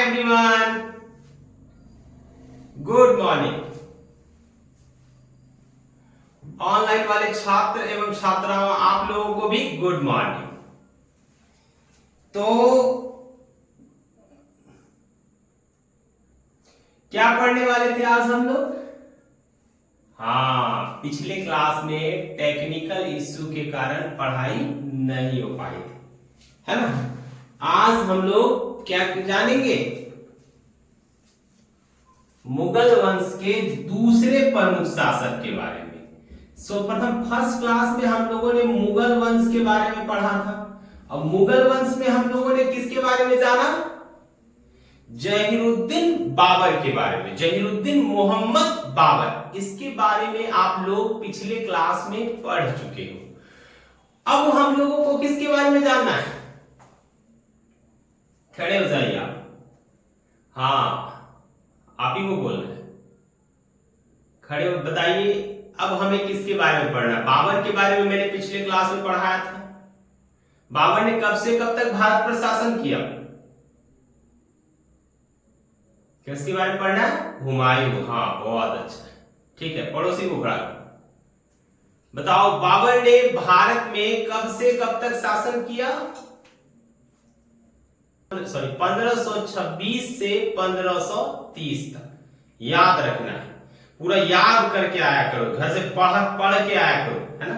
Everyone, good morning. Online वाले छात्र एवं छात्राओं, आप लोगों को भी गुड मॉर्निंग। तो क्या पढ़ने वाले थे आज हम लोग? हाँ, पिछले क्लास में टेक्निकल इश्यू के कारण पढ़ाई नहीं हो पाई थी, है ना। आज हम लोग क्या जानेंगे? मुगल वंश के दूसरे प्रमुख शासक के बारे में। प्रथम फर्स्ट क्लास में हम लोगों ने मुगल वंश के बारे में पढ़ा था। अब मुगल वंश में हम लोगों ने किसके बारे में जाना? जहीरुद्दीन बाबर के बारे में, जहीरुद्दीन मोहम्मद बाबर। इसके बारे में आप लोग पिछले क्लास में पढ़ चुके हो। अब हम लोगों को किसके बारे में जानना है? खड़े हो जाइए आप। हाँ, आप ही को बोलना है। खड़े हो, बताइए अब हमें किसके बारे में पढ़ना है? बाबर के बारे में मैंने पिछले क्लास में पढ़ाया था। बाबर ने कब से कब तक भारत पर शासन किया? किसके बारे में पढ़ना है? हुमायूं। हाँ, बहुत अच्छा है, ठीक है। पड़ोसी को खड़ा बताओ, बाबर ने भारत में कब से कब तक शासन किया? 1526 से 1530 तक। याद रखना है, पूरा याद करके आया करो, घर से पढ़ के आया करो, है ना।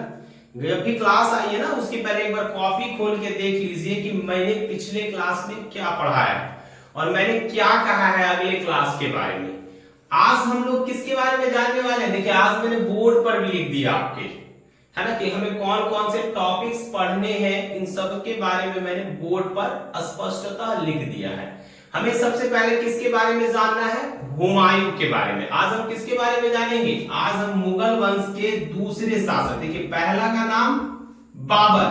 जब भी क्लास आई है ना, उसके पहले एक बार कॉपी खोल के देख लीजिए कि मैंने पिछले क्लास में क्या पढ़ाया है और मैंने क्या कहा है अगले क्लास के बारे में। आज हम लोग किसके बारे में जानने वाले हैं? देखिए, आज मैंने बोर्ड पर भी लिख दिया आपके, है ना, कि हमें कौन कौन से टॉपिक्स पढ़ने हैं। इन सब के बारे में मैंने बोर्ड पर स्पष्टता लिख दिया है। हमें सबसे पहले किसके बारे में जानना है? हुमायूं के बारे में। आज हम किसके बारे में जानेंगे? आज हम मुगल वंश के दूसरे शासक। देखिए, पहला का नाम बाबर,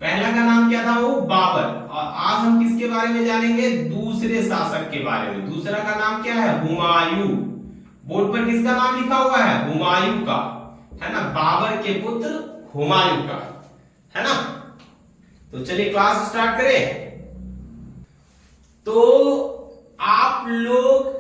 पहला का नाम क्या था? वो बाबर। और आज हम किसके बारे में जानेंगे? दूसरे शासक के बारे में। दूसरा का नाम क्या है? हुमायूं। बोर्ड पर किसका नाम लिखा हुआ है? हुमायूं का, है ना, बाबर के पुत्र हुमायूं का, है ना। तो चलिए क्लास स्टार्ट करें। तो आप लोग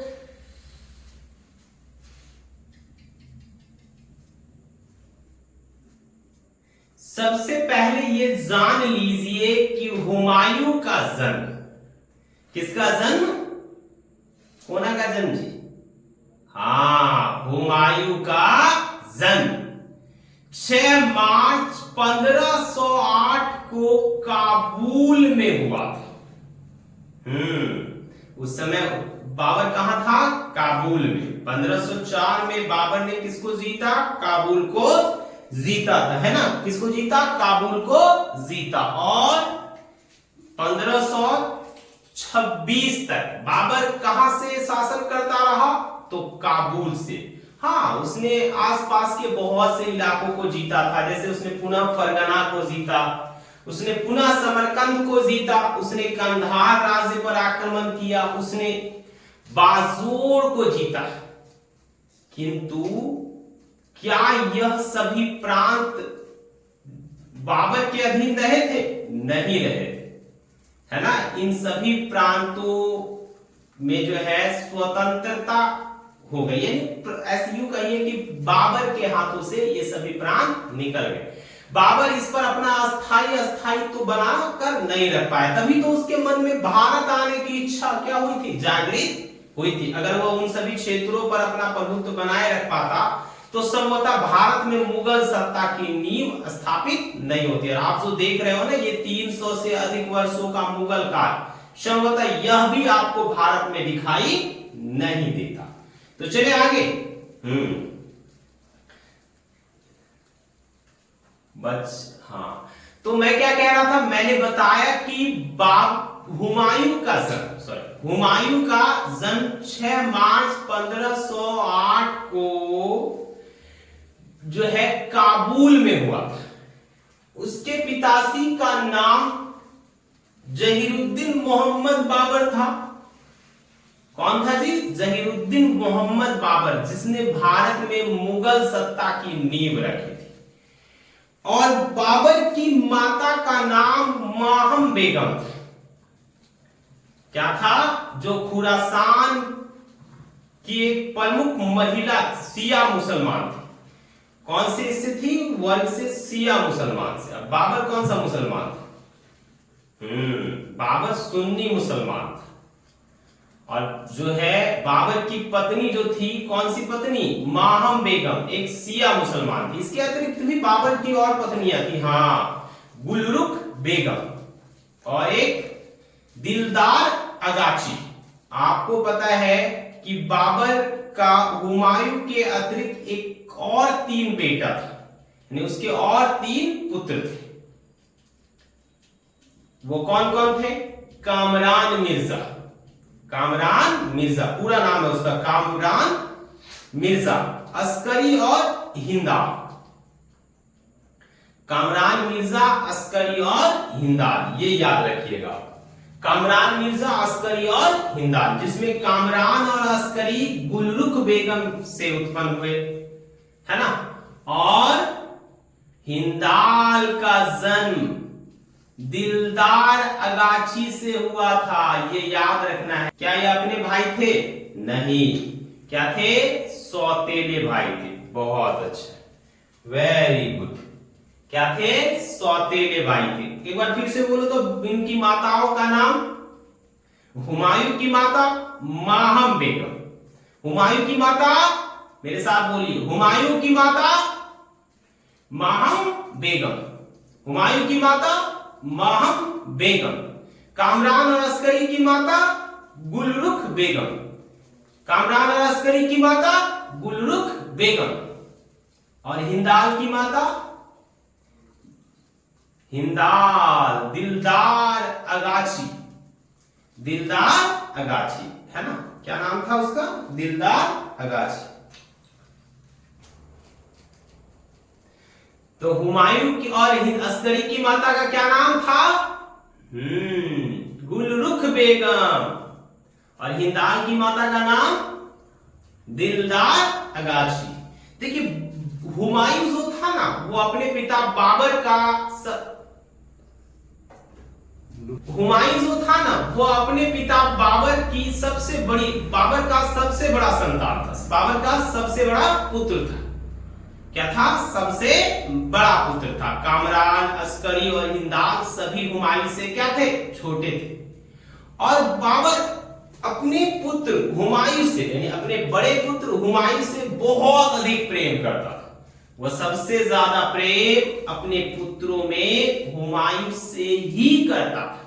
सबसे पहले ये जान लीजिए कि हुमायूं का जन्म, किसका जन्म? कोना का जन्म जी? हाँ, हुमायूं का जन्म 6 मार्च 1508 को काबुल में हुआ था। उस समय बाबर कहां था? काबुल में। 1504 में बाबर ने किसको जीता? काबुल को जीता था, है ना। किसको जीता? काबुल को जीता। और 1526 तक बाबर कहां से शासन करता रहा? तो काबुल से। हाँ, उसने आसपास के बहुत से इलाकों को जीता था। जैसे उसने पुनः फरगना को जीता, उसने पुनः समरकंद को जीता, उसने कंधार राज्य पर आक्रमण किया, उसने बाजोर को जीता। किंतु क्या यह सभी प्रांत बाबर के अधीन रहे थे? नहीं रहे, है ना। इन सभी प्रांतों में जो है स्वतंत्रता हो गई, ऐसे यूं कहिए कि बाबर के हाथों से ये सभी प्रांत निकल गए। बाबर इस पर अपना अस्थायित्व बना कर नहीं रख पाया। तभी तो उसके मन में भारत आने की इच्छा क्या हुई थी? जागृत हुई थी। अगर वो उन सभी क्षेत्रों पर अपना प्रभुत्व बनाए रख पाता तो संभवतः भारत में मुगल सत्ता की नींव स्थापित नहीं होती। और आप जो देख रहे हो ना, ये 300 से अधिक वर्षों का मुगल काल, संभवतः यह भी आपको भारत में दिखाई नहीं देता। तो चलिए आगे। हाँ, तो मैं क्या कह रहा था? मैंने बताया कि हुमायूं का जन्म 6 मार्च 1508 को जो है काबुल में हुआ था। उसके पिताश्री का नाम जहीरुद्दीन मोहम्मद बाबर था। कौन था जी? जहीरुद्दीन मोहम्मद बाबर, जिसने भारत में मुगल सत्ता की नींव रखी थी। और बाबर की माता का नाम माहम बेगम था। क्या था, जो खुरासान की एक प्रमुख महिला शिया मुसलमान थी। कौन से इससे थी, वर्ग से शिया मुसलमान से। अब बाबर कौन सा मुसलमान था, बाबर सुन्नी मुसलमान था। और जो है बाबर की पत्नी जो थी, कौन सी पत्नी, माहम बेगम, एक शिया मुसलमान थी। इसके अतिरिक्त भी बाबर की और पत्नियां थी, हाँ, गुलरुख बेगम और एक दिलदार अगाची। आपको पता है कि बाबर का हुमायूं के अतिरिक्त एक और 3 बेटा था, यानी उसके और 3 पुत्र थे। वो कौन कौन थे, कामरान मिर्जा, कामरान मिर्जा पूरा नाम है उसका, कामरान मिर्जा, अस्करी और हिंदाल। कामरान मिर्जा, अस्करी और हिंदाल, ये याद रखिएगा। कामरान मिर्जा, अस्करी और हिंदाल, जिसमें कामरान और अस्करी गुलरुख बेगम से उत्पन्न हुए, है ना। और हिंदाल का जन्म दिलदार अगाची से हुआ था, ये याद रखना है। क्या ये अपने भाई थे, नहीं, क्या थे, सौतेले भाई थे। बहुत अच्छा, वेरी गुड, क्या थे, सौतेले भाई थे। एक बार फिर से बोलो तो, इनकी माताओं का नाम, हुमायूं की माता माहम बेगम, हुमायूं की माता, मेरे साथ बोलिए, हुमायूं की माता माहम बेगम, हुमायूं की माता माहम बेगम, कामरान और अस्करी की माता गुलरुख बेगम, कामरान और अस्करी की माता गुलरुख बेगम, और हिंदाल की माता हिंदाल, दिलदार अगाची, दिलदार अगाची, है ना। क्या नाम था उसका, दिलदार अगाची। तो हुमायूं की और अस्करी की माता का क्या नाम था, गुलरुख बेगम, और हिंदाल की माता का नाम दिलदार अगाची। देखिए हुमायूं जो था ना, वो अपने पिता बाबर का हुमायूं जो था ना, वो अपने पिता बाबर की सबसे बड़ी, बाबर का सबसे बड़ा संतान था, बाबर का सबसे बड़ा पुत्र था। क्या था, सबसे बड़ा पुत्र था। कामरान, अस्करी और हिंदाल सभी हुमायूं से क्या थे, छोटे थे। और बाबर अपने पुत्र हुमायूं से, यानी अपने बड़े पुत्र हुमायूं से बहुत अधिक प्रेम करता था। वह सबसे ज्यादा प्रेम अपने पुत्रों में हुमायूं से ही करता था।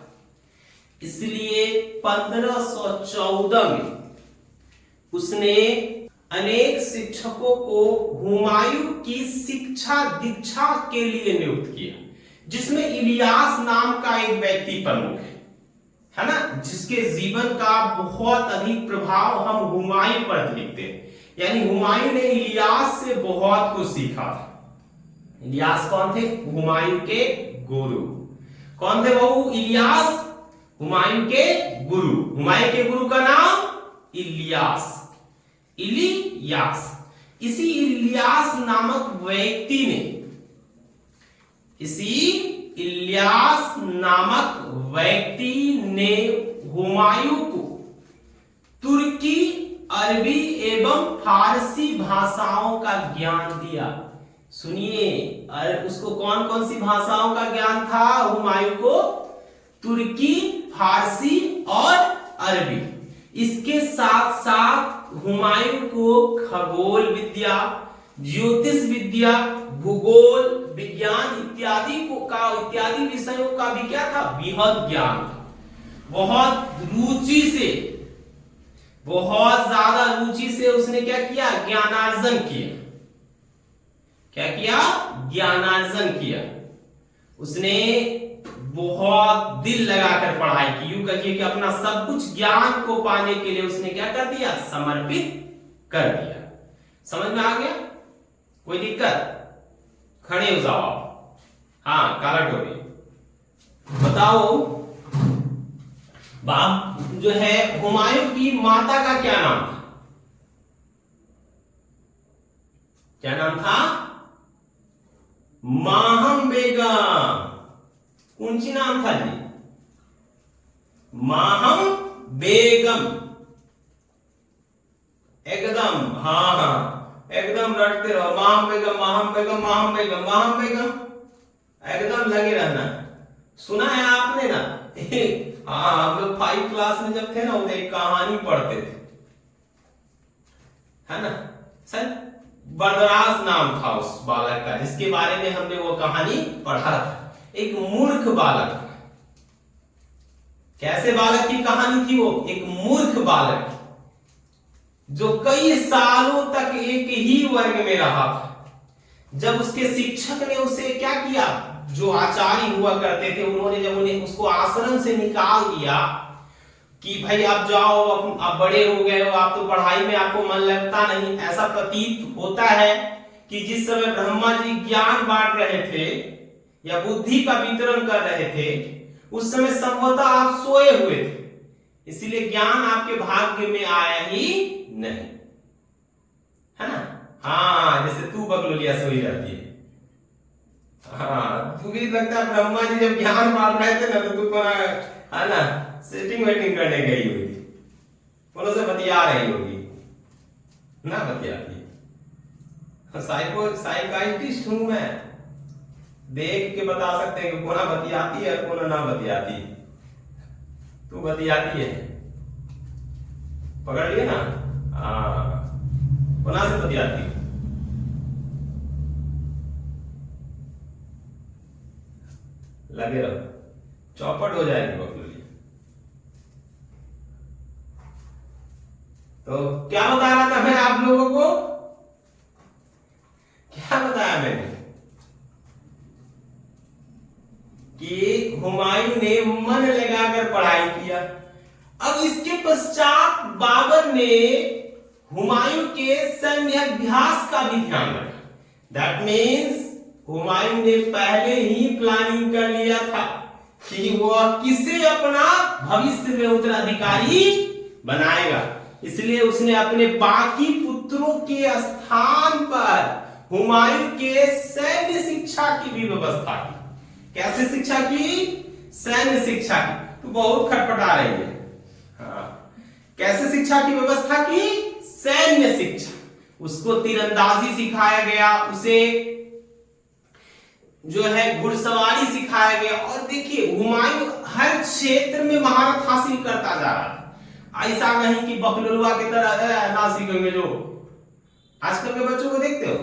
इसलिए 1514 में उसने अनेक शिक्षकों को हुमायूं की शिक्षा दीक्षा के लिए नियुक्त किया, जिसमें इलियास नाम का एक व्यक्ति प्रमुख है ना, जिसके जीवन का बहुत अधिक प्रभाव हम हुमायूं पर देखते हैं। यानी हुमायूं ने इलियास से बहुत कुछ सीखा था। इलियास कौन थे, हुमायूं के गुरु। कौन थे वो, इलियास, हुमायूं के गुरु। हुमायूं के गुरु का नाम इलियास, इलियास। इसी इलियास नामक व्यक्ति ने, इसी इलियास नामक व्यक्ति ने हुमायूं को तुर्की, अरबी एवं फारसी भाषाओं का ज्ञान दिया। सुनिए, उसको कौन कौन सी भाषाओं का ज्ञान था हुमायूं को, तुर्की, फारसी और अरबी। इसके साथ साथ हुमायूं को खगोल विद्या, ज्योतिष विद्या, भूगोल विज्ञान इत्यादि विषयों का भी क्या था, बृहद ज्ञान था। बहुत रुचि से, बहुत ज्यादा रुचि से उसने क्या किया, ज्ञानार्जन किया। क्या किया, ज्ञानार्जन किया। उसने बहुत दिल लगाकर पढ़ाई की, यूं कहिए कि अपना सब कुछ ज्ञान को पाने के लिए उसने क्या कर दिया, समर्पित कर दिया। समझ में आ गया, कोई दिक्कत, खड़े हो जाओ आप। हाँ, काला टोपी, बताओ बाप जो है हुमायूं की माता का क्या नाम था, क्या नाम था, माहम बेगम। कौन सी नाम था जी, माहम बेगम, एकदम, हाँ हाँ एकदम रटते रहो, माहम बेगम, माहम बेगम, माहम बेगम, माहम बेगम, एकदम लगे रहना। सुना है आपने ना? हाँ, हम लोग 5 क्लास में जब थे ना, उधर एक कहानी पढ़ते थे, है ना सर? बदराज नाम था उस बालक का, जिसके बारे में हमने वो कहानी पढ़ा था। एक मूर्ख बालक, कैसे बालक की कहानी थी वो? एक मूर्ख बालक जो कई सालों तक एक ही वर्ग में रहा था। जब उसके शिक्षक ने उसे क्या किया, जो आचार्य हुआ करते थे, उन्होंने जब उन्हें उसको आश्रम से निकाल दिया कि भाई आप जाओ, आप बड़े हो गए हो, आप तो पढ़ाई में आपको मन लगता नहीं, ऐसा प्रतीत होता है कि जिस समय ब्रह्मा जी ज्ञान बांट रहे थे या बुद्धि का वितरण कर रहे थे, उस समय संभवतः आप सोए हुए थे, इसलिए ज्ञान आपके भाग्य में आया ही नहीं, है ना? हाँ, जैसे तू बकलोलिया सोई रहती है। हाँ, तू भी लगता है ब्रह्मा जी जब ज्ञान बांट रहे थे ना, तो तू है ना सेटिंग वेटिंग करने गई हुई थी, उन्होंने से बतिया रही होगी ना, बतियाती। साइकाइटिस्ट हूं मैं, देख के बता सकते हैं कि कौन बतियाती है कौन ना बतियाती। तू बतियाती है, पकड़ लिए ना? हाँ, कौन से बतियाती? लगे रहो, चौपट हो जाएगी बकलोली। तो क्या बता रहा था मैं आप लोगों को? क्या बताया मैंने? कि हुमायूं ने मन लगाकर पढ़ाई किया। अब इसके पश्चात बाबर ने हुमायूं के सैन्य अभ्यास का भी ध्यान रखा। दैट मीन्स हुमायूं ने पहले ही प्लानिंग कर लिया था कि वह किसे अपना भविष्य में उत्तराधिकारी बनाएगा, इसलिए उसने अपने बाकी पुत्रों के स्थान पर हुमायूं के सैन्य शिक्षा की भी व्यवस्था की। कैसे शिक्षा की? सैन्य शिक्षा की। तो बहुत खटपटा रही है। हाँ, कैसे शिक्षा की व्यवस्था की? सैन्य शिक्षा। उसको तीरंदाजी सिखाया गया, उसे जो है घुड़सवारी सिखाया गया। और देखिए हुमायूं हर क्षेत्र में महारत हासिल करता जा रहा था। ऐसा नहीं कि बकलोलवा की तरह ना सीखेंगे, जो आजकल के बच्चों को देखते हो,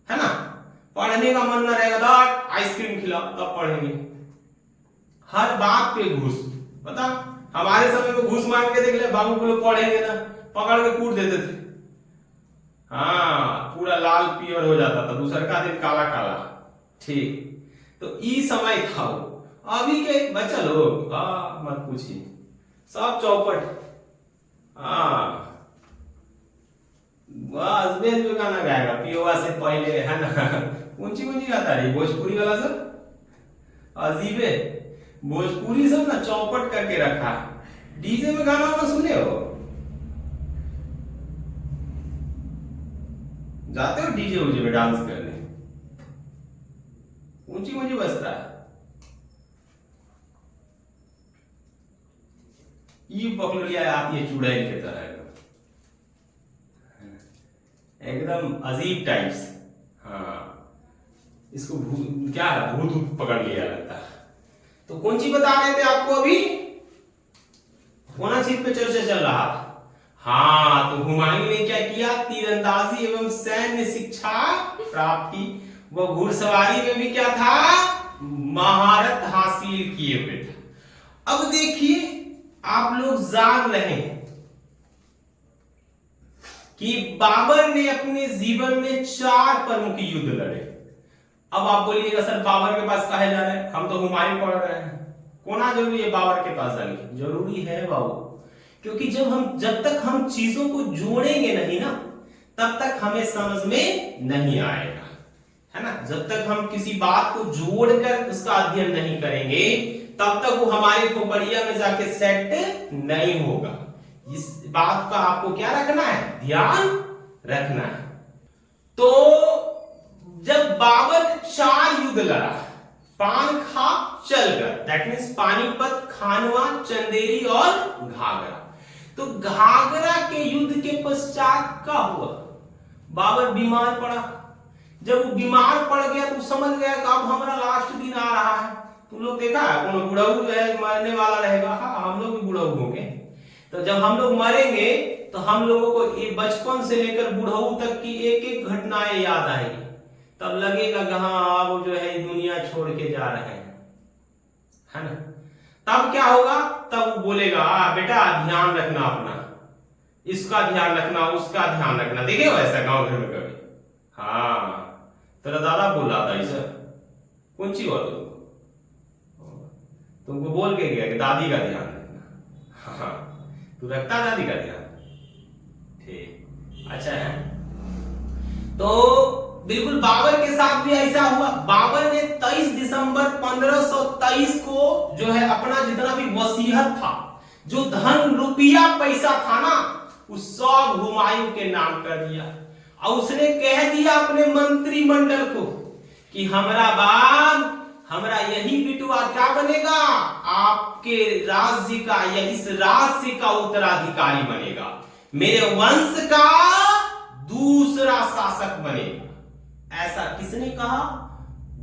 है ना, पढ़ने का मन न रहेगा, आइसक्रीम खिलाओ तब पढ़ेंगे, हर बात पे घूस। पता हमारे समय में घूस मांग के देख ले, बाबू को लोग पढ़ेंगे ना, पकड़ के कूट देते थे। हाँ, पूरा लाल पियर हो जाता था, दूसर का दिन काला काला। ठीक, तो ई समय था वो। अभी के बच्चा लोग मत पूछिए, सब चौपट। हाँ, बस बेल जो गाना गाएगा पियोवा से पहले, है ना, ऊंची ऊंची गाता रही भोजपुरी वाला सब अजीबे। भोजपुरी सब ना चौपट करके रखा। डीजे में गाना वाना सुने हो? जाते हो डीजे उजे में डांस करने? ऊंची ऊंची बजता है। ये बकलोलिया आती है चुड़ैल के तरह, एकदम अजीब टाइप्स। हाँ, इसको क्या भूत पकड़ लिया लगता है। तो कौन चीज बता रहे थे आपको अभी? कौन चीज पे चर्चा चल रहा था? हाँ, तो हुमायूं ने क्या किया? तीरंदाजी एवं सैन्य शिक्षा प्राप्त की। वह घुड़सवारी में भी क्या था? महारत हासिल किए हुए था। अब देखिए, आप लोग जान रहे हैं कि बाबर ने अपने जीवन में 4 प्रमुख युद्ध लड़े। अब आप बोलिएगा सर बाबर के पास काहे जा रहे हैं, हम तो हुमायूं पढ़ रहे हैं, कोना जरूरी है बाबर के पास जाने? जरूरी है बाबू, क्योंकि जब तक हम चीजों को जोड़ेंगे नहीं ना, तब तक हमें समझ में नहीं आएगा, है ना। जब तक हम किसी बात को जोड़कर उसका अध्ययन नहीं करेंगे, तब तक वो हमारे खोपड़िया में जाके सेट नहीं होगा। इस बात का आपको क्या रखना है? ध्यान रखना है। तो जब बाबर 4 युद्ध लड़ा, पान खा चलकर, दैट मीन्स पानीपत, खानवा, चंदेरी और घाघरा। तो घाघरा के युद्ध के पश्चात क्या हुआ? बाबर बीमार पड़ा। जब वो बीमार पड़ गया तो समझ गया कि अब हमारा लास्ट दिन आ रहा है। तुम लोग देखा है कौन बुढ़ऊ जो है मरने वाला रहेगा। हाँ, हम लोग भी बुढ़ऊ होंगे। तो जब हम लोग मरेंगे तो हम लोगों को ये बचपन से लेकर बुढ़ऊ तक की एक एक घटनाएं याद आएगी। तब लगेगा कि हाँ अब जो है दुनिया छोड़ के जा रहे हैं, है ना। तब क्या होगा? तब वो बोलेगा बेटा ध्यान रखना अपना, इसका ध्यान रखना, उसका ध्यान रखना। देखे हो ऐसा गांव घर में कभी? हाँ, तेरा दादा बोल रहा था ऐसा। कौन सी हुआ तुमको बोल के गया कि दादी का ध्यान रखना। हाँ, तू रखता दादी का ध्यान? ठीक, अच्छा है। तो बिल्कुल बाबर के साथ भी ऐसा हुआ। बाबर ने 23 दिसंबर 1523 को जो है अपना जितना भी वसीयत था, जो धन रुपया पैसा था ना, उस सब हुमायूं के नाम कर दिया। और उसने कह दिया अपने मंत्रिमंडल को कि हमारा बाद हमारा यही बिटुआ क्या बनेगा, आपके राज्य का या इस राज्य का उत्तराधिकारी बनेगा, मेरे वंश का दूसरा शासक बनेगा। ऐसा किसने कहा?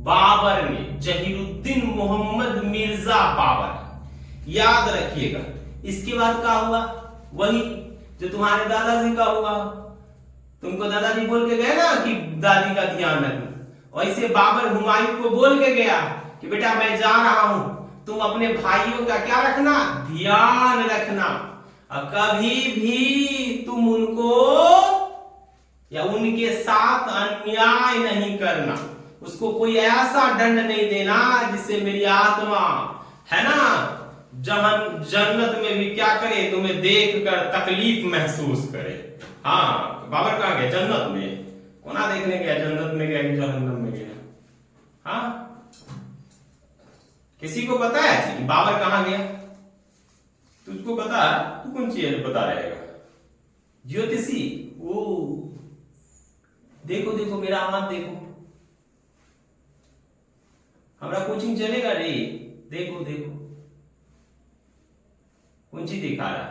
बाबर ने, जहीरुद्दीन मोहम्मद मिर्जा बाबर। याद रखिएगा। इसके बाद क्या हुआ? वही जो तुम्हारे दादाजी का हुआ। तुमको दादाजी बोल के गए ना कि दादी का ध्यान रखना, वैसे बाबर हुमायूं को बोल के गया कि बेटा मैं जा रहा हूं, तुम अपने भाइयों का क्या रखना, ध्यान रखना, और कभी भी तुम उनको या उनके साथ अन्याय नहीं करना, उसको कोई ऐसा दंड नहीं देना जिससे मेरी आत्मा है ना जन्नत में भी क्या करे, तुम्हें देखकर तकलीफ महसूस करे। हाँ, बाबर कहाँ गया? जन्नत में। कोना देखने गया? जन्नत में गया कि जहन्नम में गया? हाँ, किसी को पता है कि बाबर कहाँ गया? तुझको पता है? तू कौन सी है बता रहेगा? ज्योतिषी। ओ देखो देखो मेरा हाथ देखो, हमारा कोचिंग चलेगा रे। देखो देखो कौन सी दिखा रहा,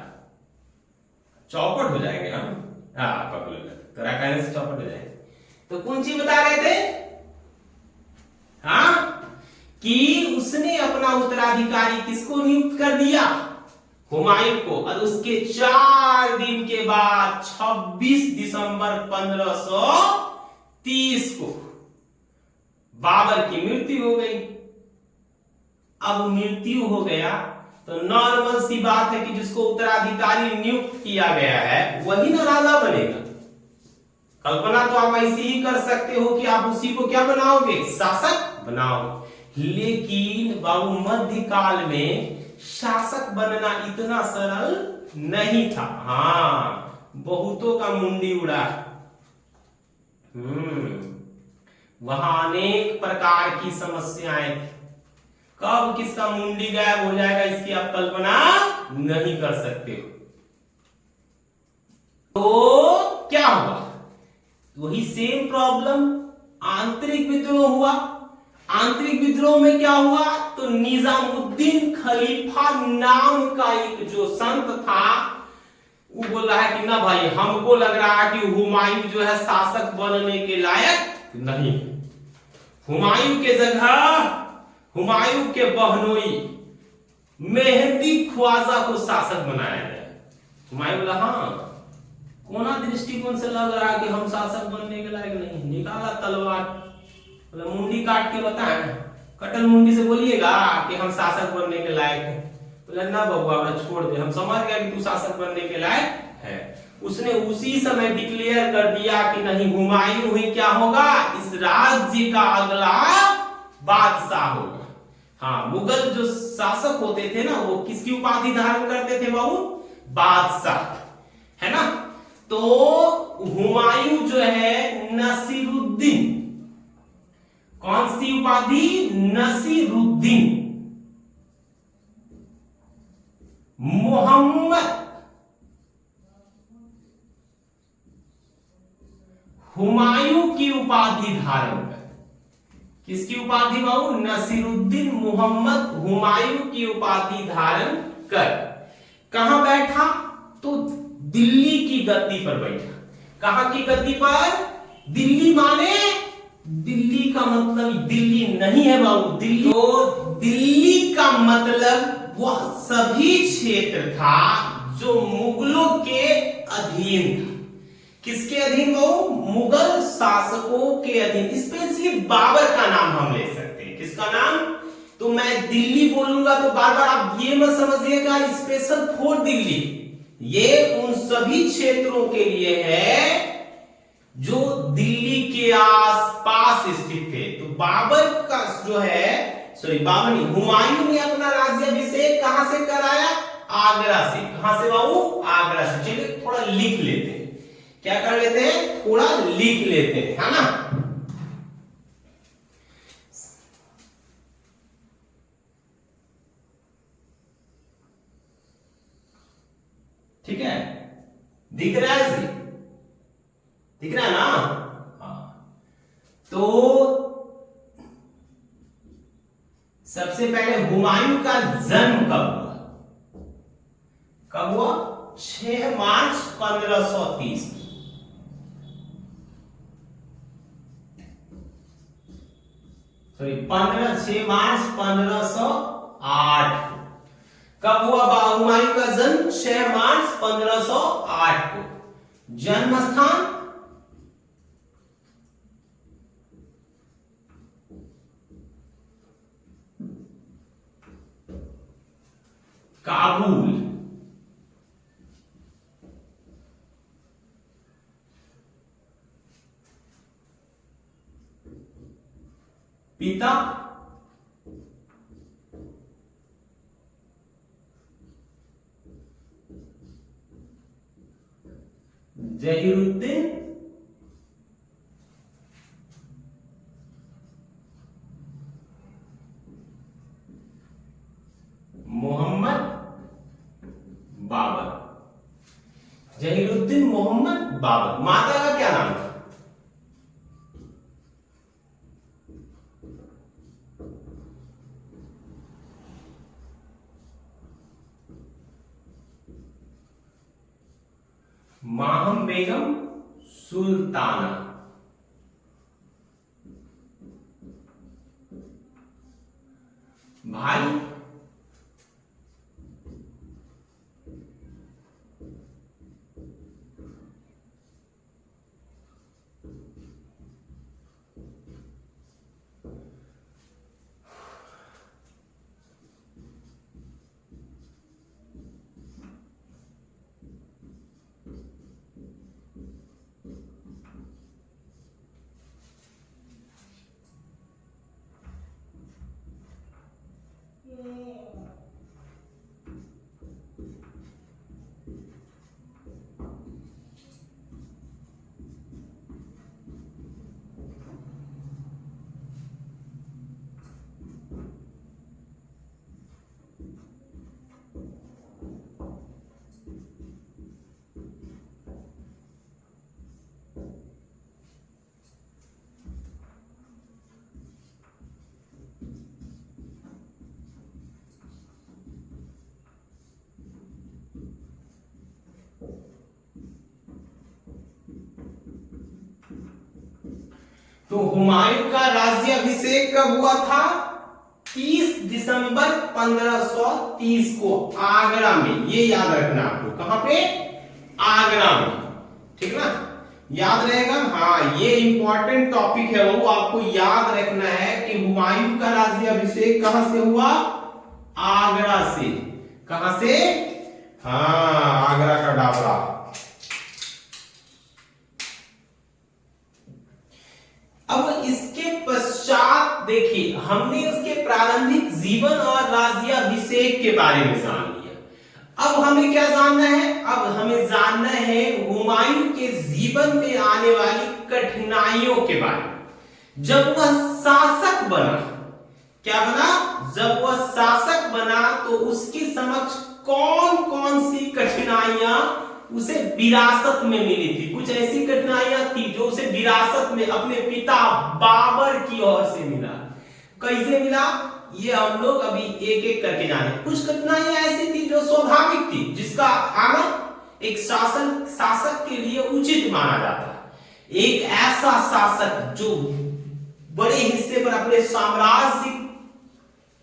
चौपट हो जाएंगे हम। हाँ, पकड़ लो, तेरा कहने से चौपट हो जाएंगे। तो कौन सी बता रहे थे? हाँ, कि उसने अपना उत्तराधिकारी किसको नियुक्त कर दिया? हुमायूं को। और उसके 4 दिन के बाद 26 दिसंबर 1530 को बाबर की मृत्यु हो गई। अब मृत्यु हो गया तो नॉर्मल सी बात है कि जिसको उत्तराधिकारी नियुक्त किया गया है वही ना राजा बनेगा। कल्पना तो आप ऐसी ही कर सकते हो कि आप उसी को क्या बनाओगे, शासक बनाओगे। लेकिन बाबू मध्यकाल में शासक बनना इतना सरल नहीं था। हाँ, बहुतों का मुंडी उड़ा। वहां अनेक प्रकार की समस्याएं थी। कब किसका मुंडी गायब हो जाएगा इसकी आप कल्पना नहीं कर सकते हो। तो क्या हुआ? वही सेम प्रॉब्लम, आंतरिक विद्रोह हुआ। आंतरिक विद्रोह में क्या हुआ? तो निजामुद्दीन खलीफा नाम का एक जो संत था वो बोल रहा है कि ना भाई, हमको लग रहा है कि हुमायूं जो है शासक बनने के लायक नहीं। हुमायूं के जगह हुमायूं के बहनोई मेहदी ख्वाजा को शासक बनाया गया। हुमायूं बोला हाँ, कोना दृष्टिकोण से लग रहा है कि हम शासक बनने के लायक नहीं। निकाला तलवार, बोला मुंडी काट के बताएं, कटल मुंडी से बोलिएगा कि हम शासक बनने के लायक हैं। बोला ना बबुआ, छोड़ दे, हम समझ गया कि तू शासक बनने के लायक है। उसने उसी समय डिक्लेयर कर दिया कि नहीं, हुमायूं ही क्या होगा, इस राज्य का अगला बादशाह होगा। हाँ, मुगल जो शासक होते थे ना वो किसकी उपाधि धारण करते थे बाबू? बादशाह, है ना। तो हुमायूं जो है नसीरुद्दीन, कौन सी उपाधि? नसीरुद्दीन मोहम्मद हुमायूं की उपाधि धारण कर किसकी उपाधि बाबू? नसीरुद्दीन मोहम्मद हुमायूं की उपाधि धारण कर कहां बैठा? तो दिल्ली की गद्दी पर बैठा। कहां की गद्दी पर? दिल्ली माने दिल्ली का मतलब दिल्ली नहीं है बाबू, दिल्ली तो दिल्ली का मतलब वह सभी क्षेत्र था जो मुगलों के अधीन था। किसके अधीन बाबू? मुगल शासकों के अधीन। स्पेशली बाबर का नाम हम ले सकते हैं। किसका नाम? तो मैं दिल्ली बोलूंगा तो बार बार आप ये मत समझिएगा स्पेशल फॉर दिल्ली, ये उन सभी क्षेत्रों के लिए है जो दिल्ली के आसपास स्थित थे। तो बाबर का जो है, सॉरी बाबर नहीं, हुमायूं ने अपना राज्याभिषेक कहां से कराया? आगरा से। कहां से बाबू? आगरा से। चलिए थोड़ा लिख लेते हैं। क्या कर लेते हैं? थोड़ा लिख लेते हैं, है ना। ठीक है, दिख रहा है जी? दिख रहा है ना? हाँ। तो सबसे पहले हुमायूं का जन्म कब हुआ? कब हुआ? 6 मार्च 1530। सॉरी 6 मार्च 1508। कब हुआ हुमायूं का जन्म? 6 मार्च 1508 को। जन्म स्थान? काबुल। पिता? जहीरुद्दीन मोहम्मद बाबर। जहीरुद्दीन मोहम्मद बाबर। माता का क्या नाम था? माहम बेगम सुल्ताना। भाई? तो हुमायूं का राज्याभिषेक कब हुआ था? 30 दिसंबर 1530 को आगरा में। ये याद रखना आपको। कहां पे? आगरा में। ठीक ना, याद रहेगा। हाँ, ये इंपॉर्टेंट टॉपिक है, वो आपको याद रखना है कि हुमायूं का राज्याभिषेक कहां से हुआ? आगरा से। कहां से? हाँ, आगरा का डाबरा। अब इसके पश्चात देखिए, हमने उसके प्रारंभिक जीवन और राज्याभिषेक के बारे में जान लिया। अब हमें क्या जानना है? अब हमें जानना है हुमायूं के जीवन में आने वाली कठिनाइयों के बारे में। जब वह शासक बना, क्या बना? जब वह शासक बना तो उसके समक्ष कौन कौन सी कठिनाइयां उसे विरासत में मिली थी। कुछ ऐसी कठिनाइयां थी जो उसे विरासत में अपने पिता बाबर की ओर से मिला। कैसे मिला ये हम लोग अभी एक एक करके जाने। कुछ कठिनाइयां ऐसी थी जो स्वाभाविक थी, जिसका आना एक शासक के लिए उचित माना जाता है। एक ऐसा शासक जो बड़े हिस्से पर अपने साम्राज्य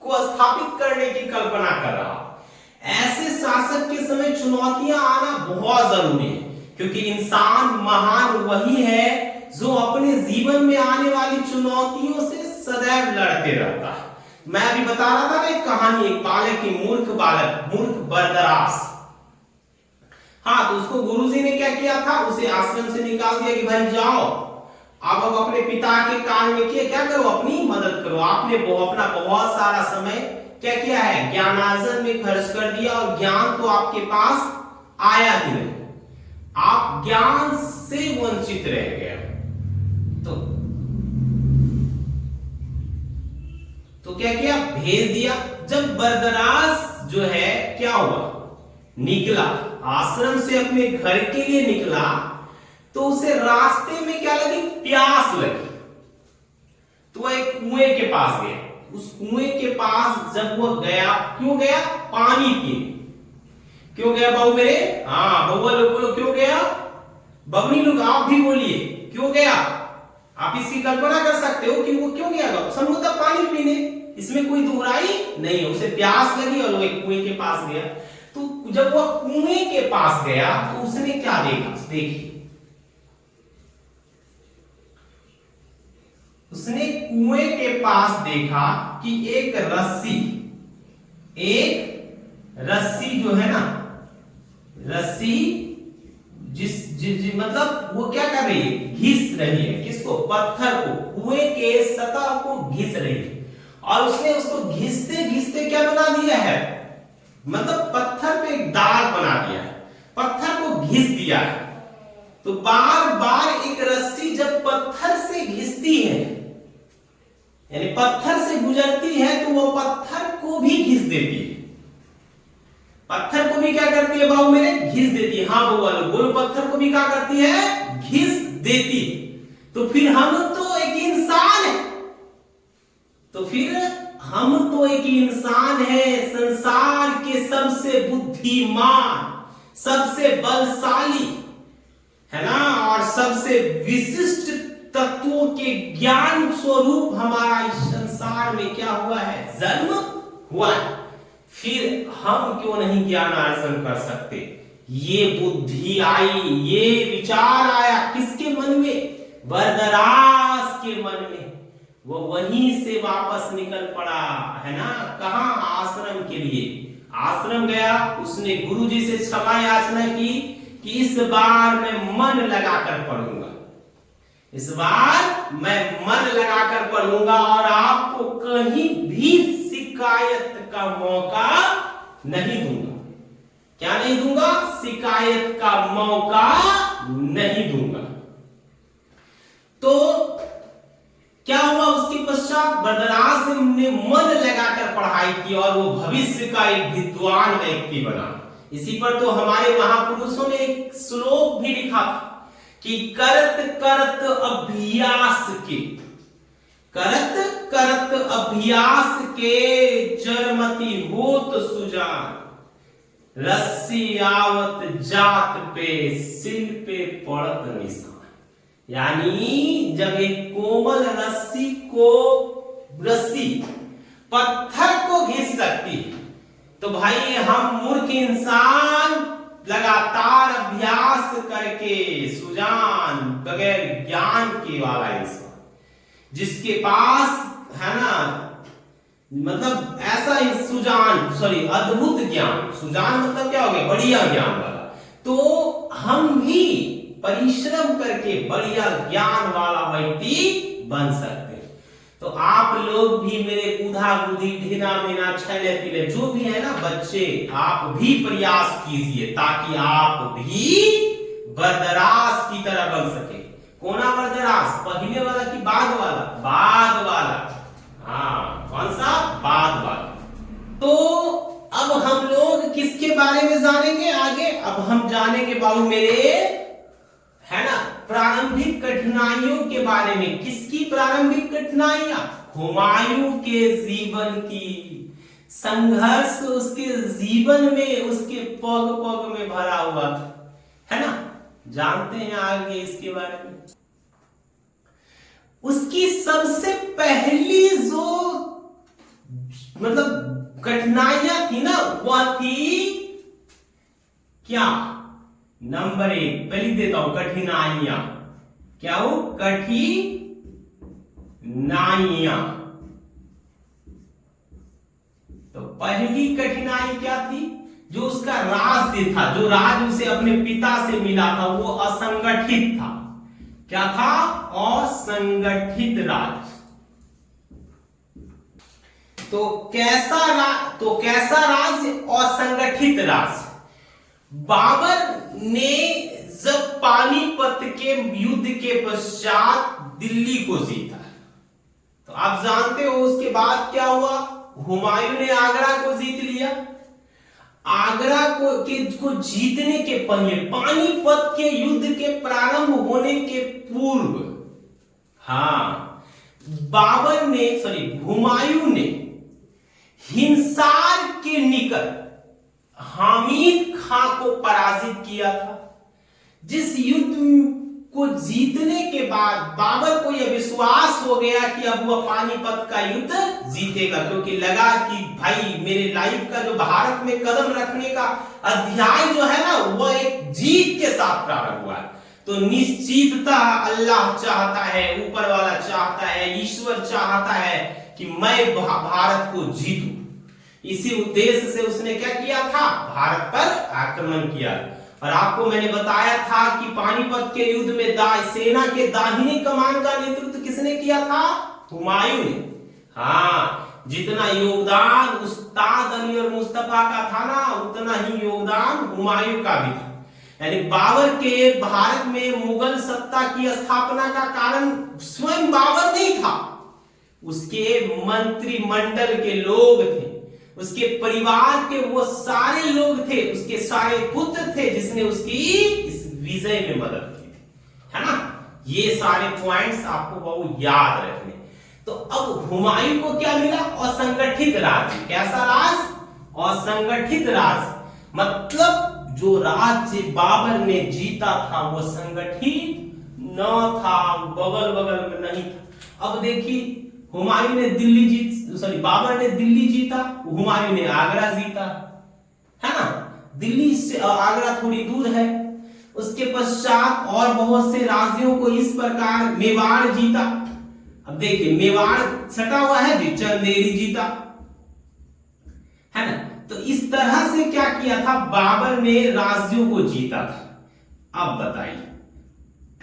को स्थापित करने की कल्पना कर रहा, ऐसे शासक के समय चुनौतियां आना बहुत जरूरी है, क्योंकि इंसान महान वही है जो अपने जीवन में आने वाली चुनौतियों से सदैव लड़ते रहता है। मैं अभी बता रहा था ना एक कहानी, एक बालक की मूर्ख बरदरास। हाँ, तो उसको गुरुजी ने क्या किया था, उसे आश्रम से निकाल दिया कि भाई जाओ अब अपने पिता के काम में क्या करो, अपनी मदद करो। आपने अपना बहुत सारा समय क्या किया है, ज्ञानार्जन में खर्च कर दिया और ज्ञान तो आपके पास आया ही नहीं, आप ज्ञान से वंचित रह गए। तो क्या किया, भेज दिया। जब बरदरास जो है क्या हुआ, निकला आश्रम से अपने घर के लिए निकला, तो उसे रास्ते में क्या लगी, प्यास लगी। तो वह एक कुएं के पास गया। उस कुएं के पास जब वह गया, क्यों गया, पानी पीने। क्यों गया बाबू मेरे, हाँ बउआ लोग बोलो क्यों गया, बबनी लोग आप भी बोलिए क्यों गया। आप इसकी कल्पना कर सकते हो कि वो क्यों गया, समुद्र पानी पीने, इसमें कोई दुहराई नहीं है। उसे प्यास लगी और वो एक कुएं के पास गया। तो जब वह कुएं के पास गया तो उसने क्या देखा, देखिए उसने कुएं के पास देखा कि एक रस्सी जो है ना, रस्सी जिस मतलब वो क्या कर रही है, घिस रही है। किसको, पत्थर को, कुएं के सतह को घिस रही है। और उसने उसको घिसते घिसते क्या बना दिया है, मतलब पत्थर पे एक दाग बना दिया है, पत्थर को घिस दिया है। तो बार बार एक रस्सी जब पत्थर से घिसती है, यानी पत्थर से गुजरती है, तो वो पत्थर को भी घिस देती है। पत्थर को भी क्या करती है बाबू मेरे, घिस देती है। हाँ बउआ लोग बोलो, पत्थर को भी क्या करती है, घिस देती। तो फिर हम तो एक इंसान है, तो फिर हम तो एक इंसान है, संसार के सबसे बुद्धिमान, सबसे बलशाली है ना, और सबसे विशिष्ट तत्वों के ज्ञान स्वरूप हमारा इस संसार में क्या हुआ है, जन्म हुआ है। फिर हम क्यों नहीं ज्ञान अर्जन कर सकते। ये बुद्धि आई, ये विचार आया किसके मन में, बरदरास के मन में। वो वहीं से वापस निकल पड़ा है ना, कहां, आश्रम के लिए। आश्रम गया, उसने गुरुजी से क्षमा याचना की कि इस बार मैं मन लगाकर पढ़ूंगा, इस बार मैं मन लगाकर पढ़ूंगा और आपको कहीं भी शिकायत का मौका नहीं दूंगा। क्या नहीं दूंगा, शिकायत का मौका नहीं दूंगा। तो क्या हुआ, उसके पश्चात बरदरास ने मन लगाकर पढ़ाई की और वो भविष्य का एक विद्वान व्यक्ति बना। इसी पर तो हमारे महापुरुषों ने एक श्लोक भी लिखा कि करत करत अभ्यास के, करत करत अभ्यास के जरमति होत सुजान, रस्सी आवत जात पे सिल पे पड़त निशान। यानी जब एक कोमल रस्सी पत्थर को घिस सकती, तो भाई हम मूर्ख इंसान लगातार अभ्यास करके सुजान, बगैर ज्ञान के वाला इंसान, जिसके पास है ना, मतलब ऐसा ही अद्भुत ज्ञान, सुजान मतलब क्या हो गया, बढ़िया ज्ञान वाला। तो हम भी परिश्रम करके बढ़िया ज्ञान वाला व्यक्ति बन सकते हैं। तो आप लोग भी मेरे उधा बुद्धि ढीना मीना छैले पीले जो भी है ना बच्चे, आप भी प्रयास कीजिए ताकि आप भी बरदरास की तरह बन सके। कोना बरदरास, पहले वाला कि बाद वाला, बाद वाला, हाँ कौन सा, बाद वाला। तो अब हम लोग किसके बारे में जानेंगे आगे, अब हम जानेंगे बाबू किसके बारे में, किसकी प्रारंभिक कठिनाइयां, हुमायूं के जीवन की। संघर्ष उसके जीवन में, उसके पग पग में भरा हुआ था, है ना। जानते हैं आगे इसके बारे में। उसकी सबसे पहली जो मतलब कठिनाइयां थी ना, वह थी क्या, नंबर 1 पहली देता हूं, कठिनाइयां। क्या हो, कठिनाइयां। तो पहली कठिनाई क्या थी, जो उसका राज्य था, जो राज्य उसे अपने पिता से मिला था, वो असंगठित था। क्या था, असंगठित राज्य। तो कैसा राज्य, असंगठित राज्य। बाबर ने जब पानीपत के युद्ध के पश्चात दिल्ली को जीता, तो आप जानते हो उसके बाद क्या हुआ, हुमायूं ने आगरा को जीत लिया। आगरा को जीतने के पहले, पानीपत के युद्ध के प्रारंभ होने के पूर्व, हुमायूं ने हिंसार के निकट हामिद खां को पराजित किया था। जिस युद्ध को जीतने के बाद बाबर को यह विश्वास हो गया कि अब वह पानीपत का युद्ध जीतेगा, क्योंकि लगा कि भाई मेरे लाइफ का जो भारत में कदम रखने का अध्याय जो है ना, वह एक जीत के साथ प्रारंभ हुआ है। तो निश्चितता अल्लाह चाहता है, ऊपर वाला चाहता है, ईश्वर चाहता है कि मैं भारत को जीतूं। इसी उद्देश्य से उसने क्या किया था, भारत पर आक्रमण किया। और आपको मैंने बताया था कि पानीपत के युद्ध में सेना के दाहिनी कमान का नेतृत्व किसने किया था, हुमायूं ने। जितना योगदान उस्ताद अली और मुस्तफा का था ना, उतना ही योगदान हुमायूं का भी था। यानी बाबर के भारत में मुगल सत्ता की स्थापना का कारण स्वयं बाबर नहीं था, उसके मंत्रिमंडल के लोग थे, उसके परिवार के वो सारे लोग थे, उसके सारे पुत्र थे, जिसने उसकी इस विजय में मदद की थी, है ना। ये सारे पॉइंट्स आपको बहुत याद रखने। तो अब हुमायूं को क्या मिला, असंगठित राज्य। कैसा राज्य, असंगठित राज्य। मतलब जो राज्य बाबर ने जीता था वो संगठित न था, बगल बगल में नहीं था। अब देखिए, हुमायूं ने बाबर ने दिल्ली जीता, हुमायूं ने आगरा जीता, है ना। दिल्ली से आगरा थोड़ी दूर है। उसके पश्चात और बहुत से राज्यों को इस प्रकार, मेवाड़ जीता। अब देखिए, मेवाड़ सटा हुआ है जी, चंदेरी जीता, है ना। तो इस तरह से क्या किया था, बाबर ने राज्यों को जीता था। अब बताइए,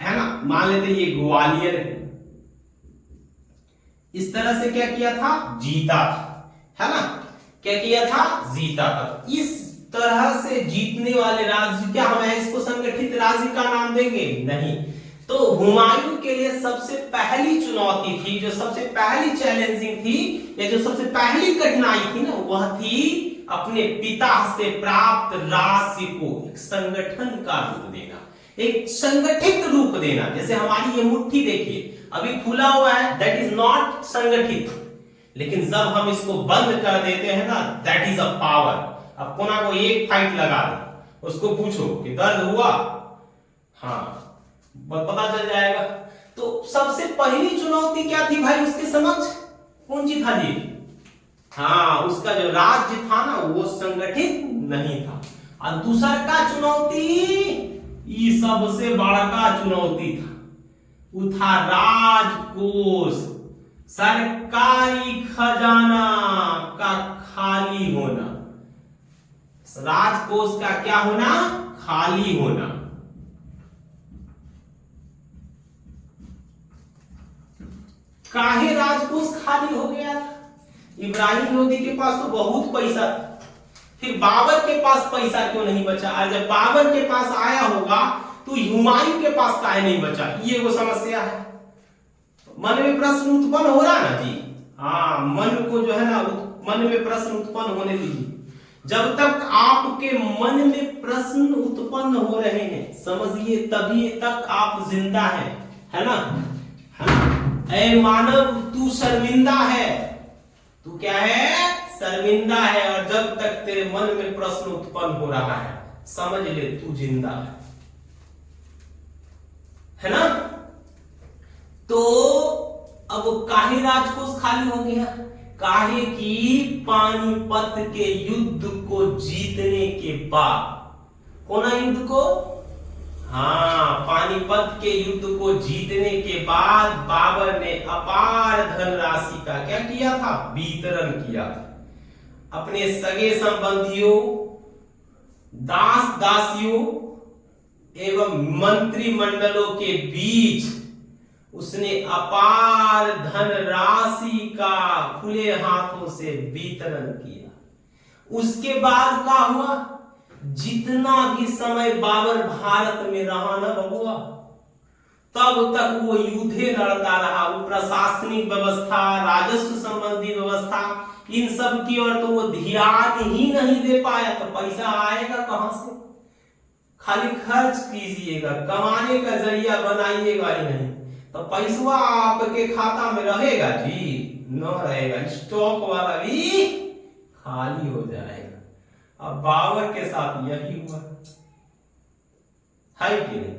है ना, मान लेते ये ग्वालियर है, इस तरह से क्या किया था, जीता था, है ना। क्या किया था, जीता था। इस तरह से जीतने वाले राज्य, क्या हम इसको संगठित राज्य का नाम देंगे, नहीं। तो हुमायूं के लिए सबसे पहली चुनौती थी, जो सबसे पहली चैलेंजिंग थी, या जो सबसे पहली कठिनाई थी ना, वह थी अपने पिता से प्राप्त राज्य को एक संगठन का रूप देना, एक संगठित रूप देना। जैसे हमारी ये मुट्ठी देखिए, अभी खुला हुआ है, दैट इज नॉट संगठित, लेकिन जब हम इसको बंद कर देते हैं ना, दैट इज अ पावर। अब कोना को एक फाइट लगा दो, उसको पूछो कि दर्द हुआ, पता चल जाएगा। तो सबसे पहली चुनौती क्या थी भाई उसके समक्ष, कौन सी था जी, उसका जो राज्य था ना, वो संगठित नहीं था। और दूसरा का चुनौती, ये सबसे बड़ा का चुनौती था, वो था राजकोष, सरकारी खजाना का खाली होना। राजकोष का क्या होना, खाली होना। काहे राजकोष खाली हो गया था? इब्राहिम लोदी के पास तो बहुत पैसा था, फिर बाबर के पास पैसा क्यों नहीं बचा? और जब बाबर के पास आया होगा तो हुमायूं के पास काहे नहीं बचा? ये वो समस्या है। मन में प्रश्न उत्पन्न हो रहा ना जी, मन को जो है ना, मन में प्रश्न उत्पन्न होने दीजिए। जब तक आपके मन में प्रश्न उत्पन्न हो रहे हैं, समझिए तभी तक आप जिंदा हैं, है ना, ऐ मानव तू शर्मिंदा है, तू क्या है, शर्मिंदा है। और जब तक तेरे मन में प्रश्न उत्पन्न हो रहा है समझ ले तू जिंदा है ना। तो अब काहे राजकोष खाली हो गया, काहे की पानीपत के युद्ध को जीतने के बाद, कौन युद्ध को, हाँ पानीपत के युद्ध को जीतने के बाद बाबर ने अपार धनराशि का क्या किया था, वितरण किया था। अपने सगे संबंधियों, दास दासियों एवं मंत्रिमंडलों के बीच उसने अपार धनराशि का खुले हाथों से वितरण किया। उसके बाद क्या हुआ, जितना भी समय बाबर भारत में रहा ना बबुआ, तब तक वो युद्धे लड़ता रहा। वो प्रशासनिक व्यवस्था, राजस्व संबंधी व्यवस्था, इन सब की ओर तो वो ध्यान ही नहीं दे पाया। तो पैसा आएगा कहां से, खाली खर्च कीजिएगा, कमाने का जरिया बनाइएगा ही नहीं, तो पैसा आपके खाता में रहेगा जी, न रहेगा, स्टॉक वाला भी खाली हो जाएगा। अब बाबर के साथ यही हुआ है कि नहीं।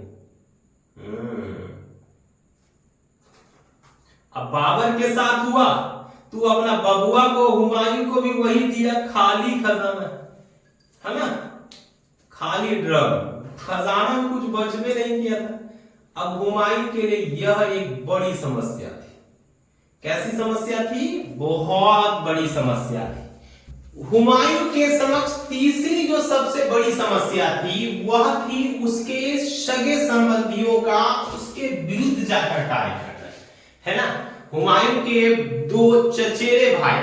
अब बाबर के साथ हुआ, तू अपना बबुआ को, हुमायूं को भी वही दिया, खाली खजाना है ना, खाली ड्रम, खजाना में कुछ बच में नहीं किया था। अब हुमायूं के लिए यह एक बड़ी समस्या थी। कैसी समस्या थी, बहुत बड़ी समस्या थी। हुमायूं के समक्ष तीसरी जो सबसे बड़ी समस्या थी वह थी उसके सगे संबंधियों का उसके विरुद्ध जाकर कार्य करना, है ना। हुमायूं के दो चचेरे भाई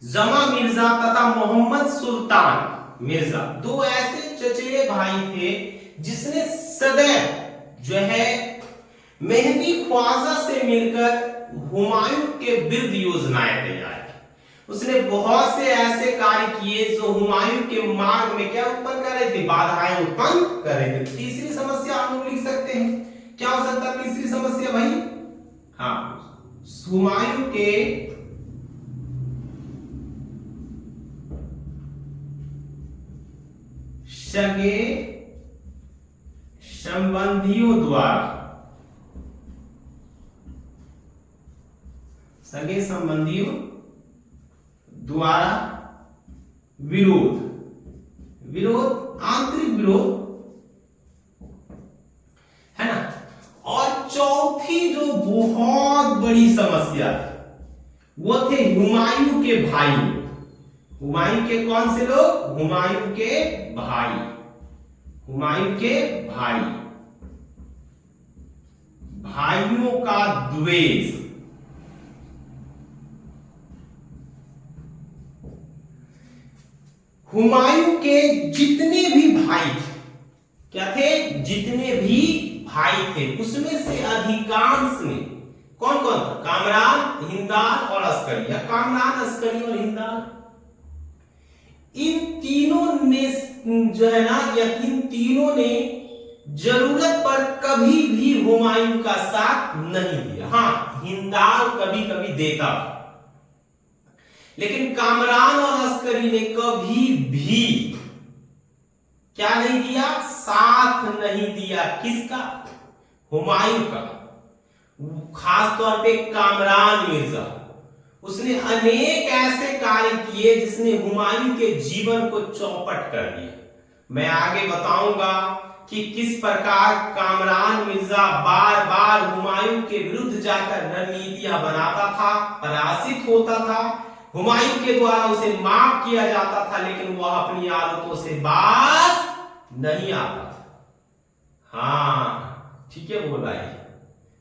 जमा मिर्जा तथा मोहम्मद सुल्तान मिर्जा, दो ऐसे चचेरे भाई थे जिसने सदैव जो है मेहदी ख्वाजा से मिलकर हुमायूं के विरुद्ध योजनाएं तैयार की। उसने बहुत से ऐसे कार्य किए जो हुमायूं के मार्ग में क्या उत्पन्न कर रहे थे, बाधाएं उत्पन्न कर रहे थे। तीसरी समस्या हम लोग लिख सकते हैं, क्या हो सकता है तीसरी समस्या भाई, हाँ हुमायूं के सगे संबंधियों द्वारा, सगे संबंधियों द्वारा विरोध, विरोध आंतरिक विरोध, है ना। और चौथी जो बहुत बड़ी समस्या थी वो थे हुमायूं के भाई। हुमायूं के कौन से लोग, हुमायूं के भाई, हुमायूं के भाई, भाइयों का द्वेष। हुमायूं के जितने भी भाई थे, क्या थे, जितने भी भाई थे उसमें से अधिकांश ने, कौन कौन था, कामरान, हिंदाल और अस्करी, या कामरान, अस्करी और हिंदाल, इन तीनों ने जो है ना, या इन तीनों ने जरूरत पर कभी भी हुमायूं का साथ नहीं दिया। हाँ हिंदाल कभी कभी देता था, लेकिन कामरान और अस्करी ने कभी भी क्या नहीं दिया, साथ नहीं दिया। किसका, हुमायूं का। खास तौर पे कामरान मिर्जा, उसने अनेक ऐसे कार्य किए जिसने हुमायूं के जीवन को चौपट कर दिया। मैं आगे बताऊंगा कि किस प्रकार कामरान मिर्जा बार बार हुमायूं के विरुद्ध जाकर रणनीतियां बनाता था, पराजित होता था, हुमायूं के द्वारा उसे माफ किया जाता था, लेकिन वह अपनी आदतों से बाज नहीं आता था। हाँ ठीक है बोला है,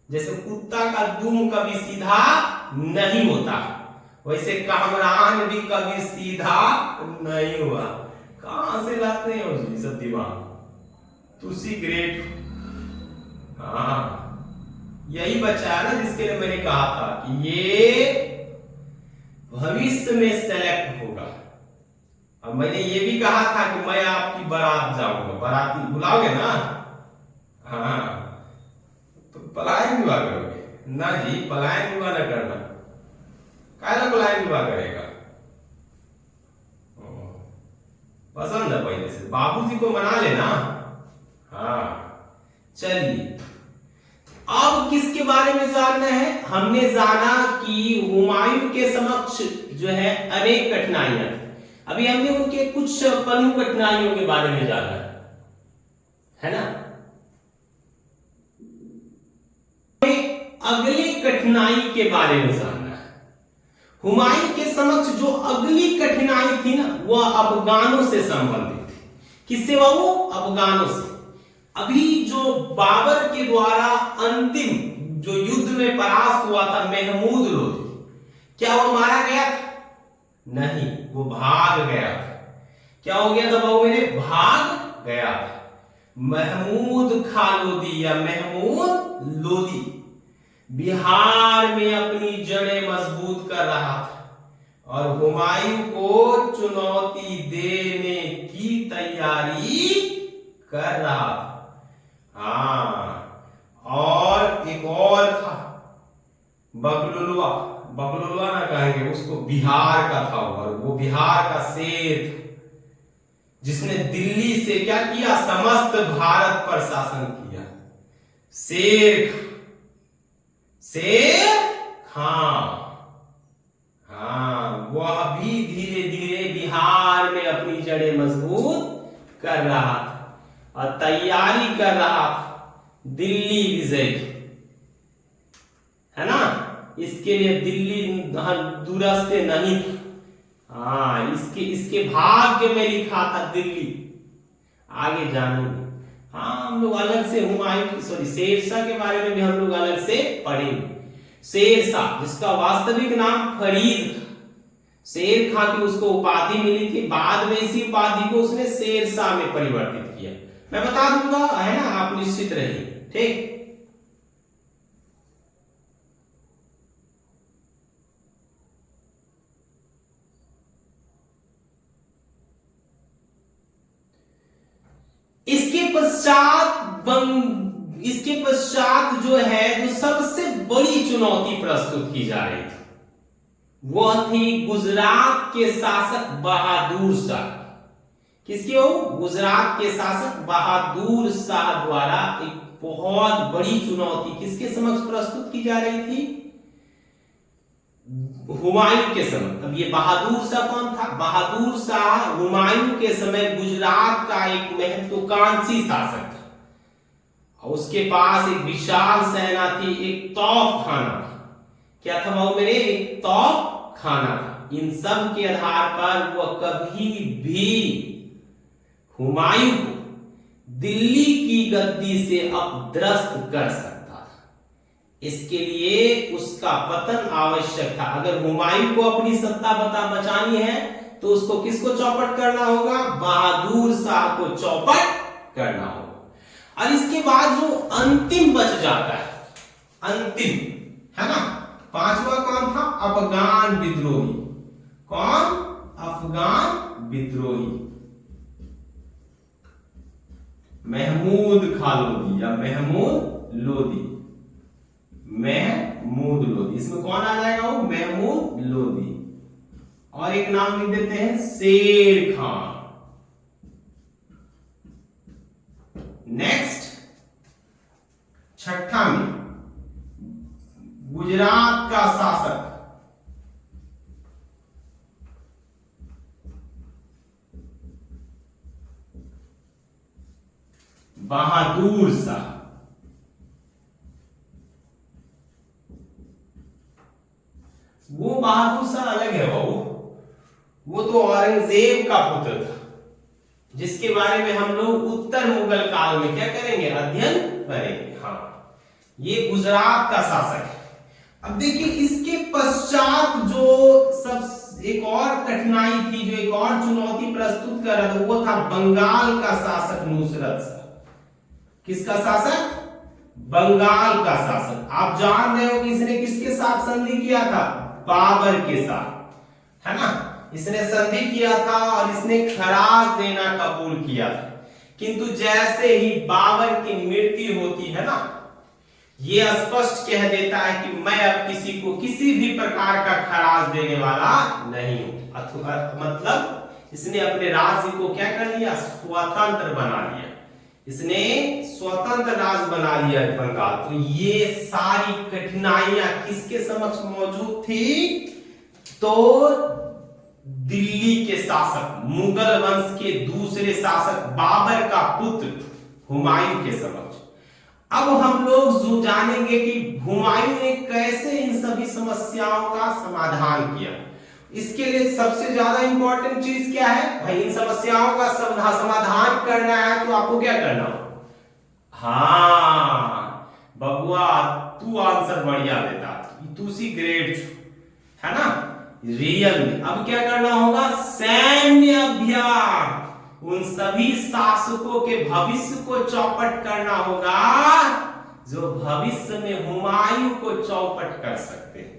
जैसे कुत्ता का दुम कभी सीधा नहीं होता, वैसे कामरान भी कभी सीधा नहीं हुआ। कहां से लाते हैं जी सब दिमाग, तुसी ग्रेट। हाँ यही बच्चा है ना जिसके लिए मैंने कहा था कि ये भविष्य में सेलेक्ट होगा। अब मैंने ये भी कहा था कि मैं आपकी बारात जाऊंगा, बाराती बुलाओगे ना, हाँ तो पलायन भी करोगे। ना जी, पलायन विवाह न करना। काहे पलायन विवाह करेगा? पसंद है पहले से, बाबूजी को मना लेना। हाँ चलिए, अब किसके बारे में जानना है? हमने जाना कि हुमायूं के समक्ष जो है अनेक कठिनाइयां थी। अभी हमने उनके कुछ प्रमुख कठिनाइयों के बारे में जाना है ना। अगली कठिनाई के बारे में जानना है। हुमायूं के समक्ष जो अगली कठिनाई थी ना, वह अफगानों से संबंधित थी। किससे? वो अफगानों से। अभी जो बाबर के द्वारा अंतिम जो युद्ध में परास्त हुआ था महमूद लोधी, क्या वो मारा गया था? नहीं, वो भाग गया था। क्या हो गया था बाबू मेरे? भाग गया था। महमूद खां लोधी या महमूद लोधी बिहार में अपनी जड़ें मजबूत कर रहा था और हुमायूं को चुनौती देने की तैयारी कर रहा था। हाँ, और एक और था बकलुलवा। बकलुलवा ना कहेंगे उसको, बिहार का था और वो बिहार का शेर था, जिसने दिल्ली से क्या किया? समस्त भारत पर शासन किया। शेर खां। हाँ, वह भी धीरे धीरे बिहार में अपनी जड़ें मजबूत कर रहा था और तैयारी कर रहा था दिल्ली विजय की, है ना। इसके लिए दिल्ली दूरस्थ नहीं था। हाँ, इसके भाग्य में लिखा था दिल्ली। आगे जानेंगे। हाँ, हम लोग अलग से हुमायूं शेरशाह के बारे में भी हम लोग अलग से पढ़ेंगे। शेरशाह, जिसका वास्तविक नाम फरीद था। शेर खां की उसको उपाधि मिली थी, बाद में इसी उपाधि को उसने शेरशाह में परिवर्तित किया। मैं बता दूंगा, है ना, आप निश्चित रहिए। ठीक, इसके पश्चात जो है, जो सबसे बड़ी चुनौती प्रस्तुत की जा रही थी, वह थी गुजरात के शासक बहादुर शाह। किसकी? हो? गुजरात के शासक बहादुर शाह द्वारा एक बहुत बड़ी चुनौती किसके समक्ष प्रस्तुत की जा रही थी? हुमायूं के समय। अब ये बहादुर शाह कौन था? बहादुर शाह हुमायूं के समय गुजरात का एक महत्वाकांक्षी शासक था। उसके पास एक विशाल सेना थी, एक तौफ खाना था। क्या था बाबू मेरे? एक तौफ खाना था। इन सब के आधार पर वह कभी भी हुमायूं को दिल्ली की गद्दी से अपदस्थ कर सकता था। इसके लिए उसका पतन आवश्यक था। अगर हुमायूं को अपनी सत्ता बचानी है तो उसको किसको चौपट करना होगा? बहादुर शाह को चौपट करना होगा। और इसके बाद जो अंतिम बच जाता है, अंतिम, है ना, पांचवा कौन था? अफगान विद्रोही। कौन? अफगान विद्रोही महमूद खां लोधी या महमूद लोधी। महमूद लोधी, इसमें कौन आ जाएगा? वो महमूद लोधी। और एक नाम लिख देते हैं, शेर खां। नेक्स्ट, छठा में गुजरात का शासक बहादुर शाह। वो बहादुर शाह अलग है बाबू, वो तो औरंगजेब का पुत्र था, जिसके बारे में हम लोग उत्तर मुगल काल में क्या करेंगे? अध्ययन करेंगे। हाँ, ये गुजरात का शासक है। अब देखिए, इसके पश्चात जो सब एक और कठिनाई थी, जो एक और चुनौती प्रस्तुत कर रहा था, वो था बंगाल का शासक नुसरत शाह। किसका शासक? बंगाल का शासक। आप जान रहे हो कि इसने किसके साथ संधि किया था? बाबर के साथ, है ना। इसने संधि किया था और इसने खराज देना कबूल किया था। किंतु जैसे ही बाबर की मृत्यु होती है ना, ये स्पष्ट कह देता है कि मैं अब किसी को किसी भी प्रकार का खराज देने वाला नहीं हूं। अथवा मतलब इसने अपने राज्य को क्या कर लिया, स्वतंत्र बना लिया। इसने स्वतंत्र राज्य बना लिया बंगाल। तो ये सारी कठिनाइयां किसके समक्ष मौजूद थी, तो दिल्ली के शासक, मुगल वंश के दूसरे शासक बाबर का पुत्र हुमायूं के समक्ष। अब हम लोग जो जानेंगे कि हुमायूं ने कैसे इन सभी समस्याओं का समाधान किया। इसके लिए सबसे ज्यादा इंपॉर्टेंट चीज क्या है भाई, इन समस्याओं का समाधान करना है तो आपको क्या करना हो, हाँ बबुआ तू आंसर बढ़िया देता, तू सी ग्रेट है ना, रियल में। अब क्या करना होगा, सैन्य अभियान, उन सभी शासकों के भविष्य को चौपट करना होगा जो भविष्य में हुमायूं को चौपट कर सकते हैं।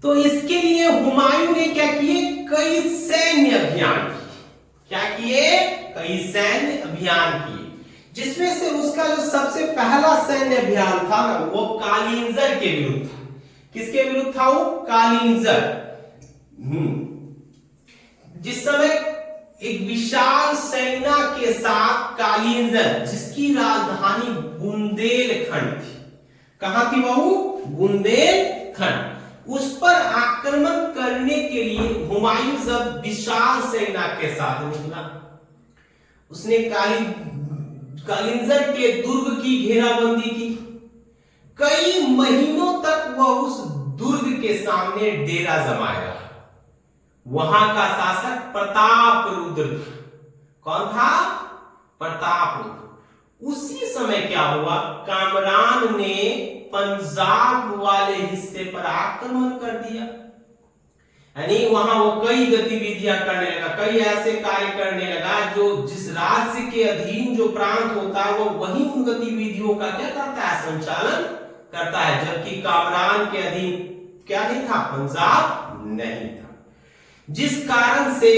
तो इसके लिए हुमायूं ने क्या किए, कई सैन्य अभियान किए। क्या किए, कई सैन्य अभियान किए, जिसमें से उसका जो सबसे पहला सैन्य अभियान था ना, वो कालिंजर के विरुद्ध था। किसके विरुद्ध था वो, कालिंजर। जिस समय एक विशाल सेना के साथ कालिंजर, जिसकी राजधानी बुंदेलखंड थी, कहां थी वो, बुंदेलखंड, उस पर आक्रमण करने के लिए हुमायूं जब विशाल सेना के साथ निकला, उसने कालिंजर के दुर्ग की घेराबंदी की। कई महीनों तक वह उस दुर्ग के सामने डेरा जमाया रहा। वहां का शासक प्रतापरुद्र था। कौन था, प्रतापरुद्र। उसी समय क्या हुआ, कामरान ने पंजाब वाले हिस्से पर आक्रमण कर दिया। यानी वहां वो कई गतिविधियां करने लगा, कई ऐसे कार्य करने लगा जो जिस राज्य के अधीन जो प्रांत होता है वो वही उन गतिविधियों का क्या करता है, संचालन करता है। जबकि कामरान के अधीन क्या नहीं था, पंजाब नहीं था। जिस कारण से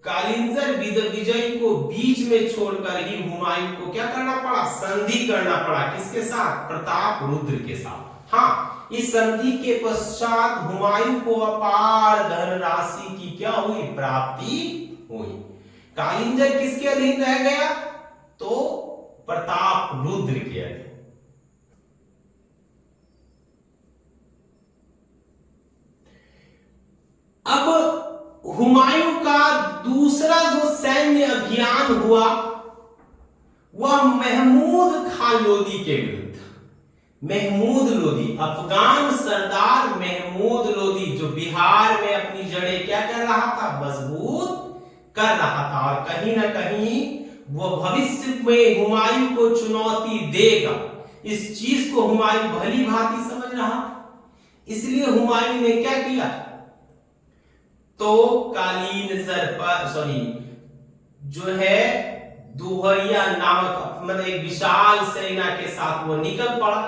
कालिंजर विजयी को बीच में छोड़कर ही हुमायूं को क्या करना पड़ा, संधि करना पड़ा। किसके साथ, प्रतापरुद्र के साथ। हाँ, इस संधि के पश्चात हुमायूं को अपार धनराशि की क्या हुई, प्राप्ति हुई। कालिंजर किसके अधीन रह गया, तो प्रतापरुद्र के अधीन। अब हुमायूं का दूसरा जो सैन्य अभियान हुआ वह महमूद खान लोदी के विरुद्ध। महमूद लोदी, अफगान सरदार महमूद लोदी, जो बिहार में अपनी जड़ें क्या कर रहा था, मजबूत कर रहा था। और कहीं ना कहीं वह भविष्य में हुमायूं को चुनौती देगा, इस चीज को हुमायूं भली भांति समझ रहा। इसलिए हुमायूं ने क्या किया, तो कालिंजर पर जो है दोहरिया नामक मतलब एक विशाल सेना के साथ वो निकल पड़ा।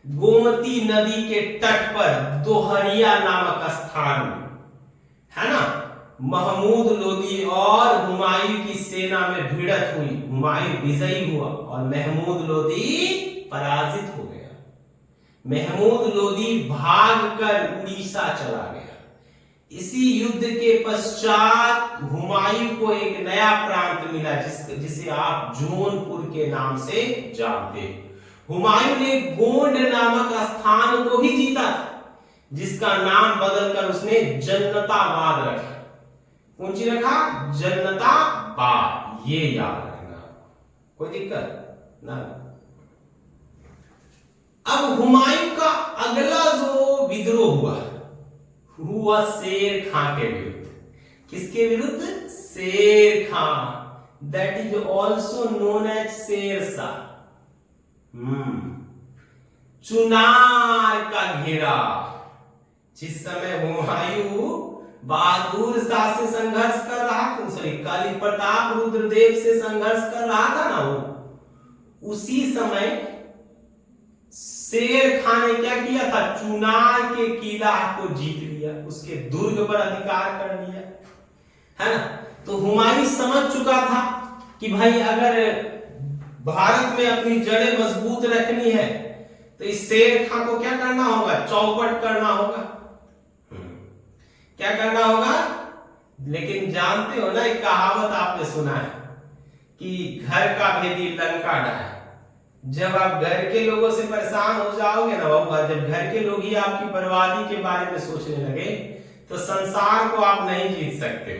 गोमती नदी के तट पर दोहरिया नामक स्थान में, है ना, महमूद लोदी और हुमायूं की सेना में भिड़त हुई। हुमायूं विजयी हुआ और महमूद लोदी पराजित हो गया। महमूद लोदी भागकर उड़ीसा चला गया। इसी युद्ध के पश्चात हुमायूं को एक नया प्रांत मिला जिसे आप जौनपुर के नाम से जानते हैं। हुमायूं ने गोंड नामक स्थान को भी जीता, जिसका नाम बदलकर उसने जन्नताबाद रखा। कौन सी रखा, जन्नताबाद। ये याद रखना, कोई दिक्कत ना। अब हुमायूं का अगला जो विद्रोह हुआ शेर खां के विरुद्ध। किसके विरुद्ध, Sher Khan, that is also known as Sher Shah. Chunar का घेरा, जिस समय हुमायूं बहादुर शाह से संघर्ष कर रहा था, सॉरी काली प्रताप रुद्रदेव से संघर्ष कर रहा था ना, वो उसी समय शेर खान ने क्या किया था, चुनार के किला को जीत लिया, उसके दुर्ग पर अधिकार कर लिया, है ना। तो हुमायूं समझ चुका था कि भाई अगर भारत में अपनी जड़ें मजबूत रखनी है तो इस शेर खां को क्या करना होगा, चौपट करना होगा। क्या करना होगा, लेकिन जानते हो ना एक कहावत आपने सुना है कि घर का भेदी लंका ढाए। जब आप घर के लोगों से परेशान हो जाओगे ना बाबू, जब घर के लोग ही आपकी बर्बादी के बारे में सोचने लगे तो संसार को आप नहीं जीत सकते।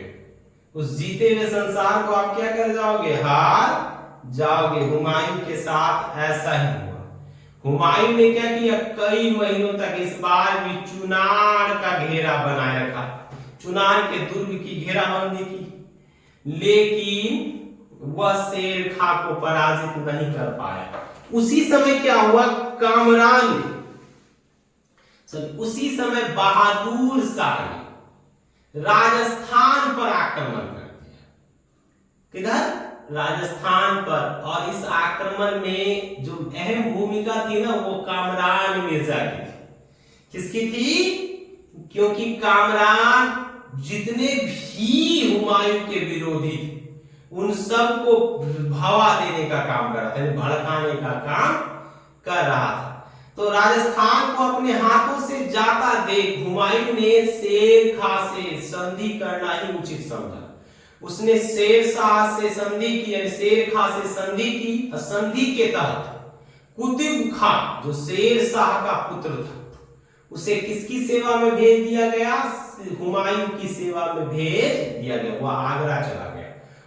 उस जीते हुए संसार को आप क्या कर जाओगे, हार जाओगे। हुमायूं के साथ ऐसा ही हुआ। हुमायूं ने क्या किया, कई महीनों तक इस बार भी चुनार का घेरा बनाए रखा, चुनार के दुर्ग की घेराबंदी की, लेकिन वह शेर खां को पराजित नहीं कर पाया। उसी समय क्या हुआ, कामरान ने, उसी समय बहादुर शाह ने राजस्थान पर आक्रमण कर दिया। किधर, राजस्थान पर। और इस आक्रमण में जो अहम भूमिका थी ना वो कामरान मिर्जा की थी। किसकी थी, क्योंकि कामरान जितने भी हुमायूं के विरोधी थे उन सबको भवा देने का काम कर रहा था, भड़काने का काम कर रहा था। तो राजस्थान को अपने हाथों से जाता देख हुमायूं ने शेर खां से संधि करना ही उचित समझा। उसने शेर शाह से संधि की, शेर खां से संधि की। संधि के तहत कुतुब खां जो शेर शाह का पुत्र था उसे किसकी सेवा में भेज दिया गया, हुमायूं की सेवा में भेज दिया गया। वह आगरा चला गया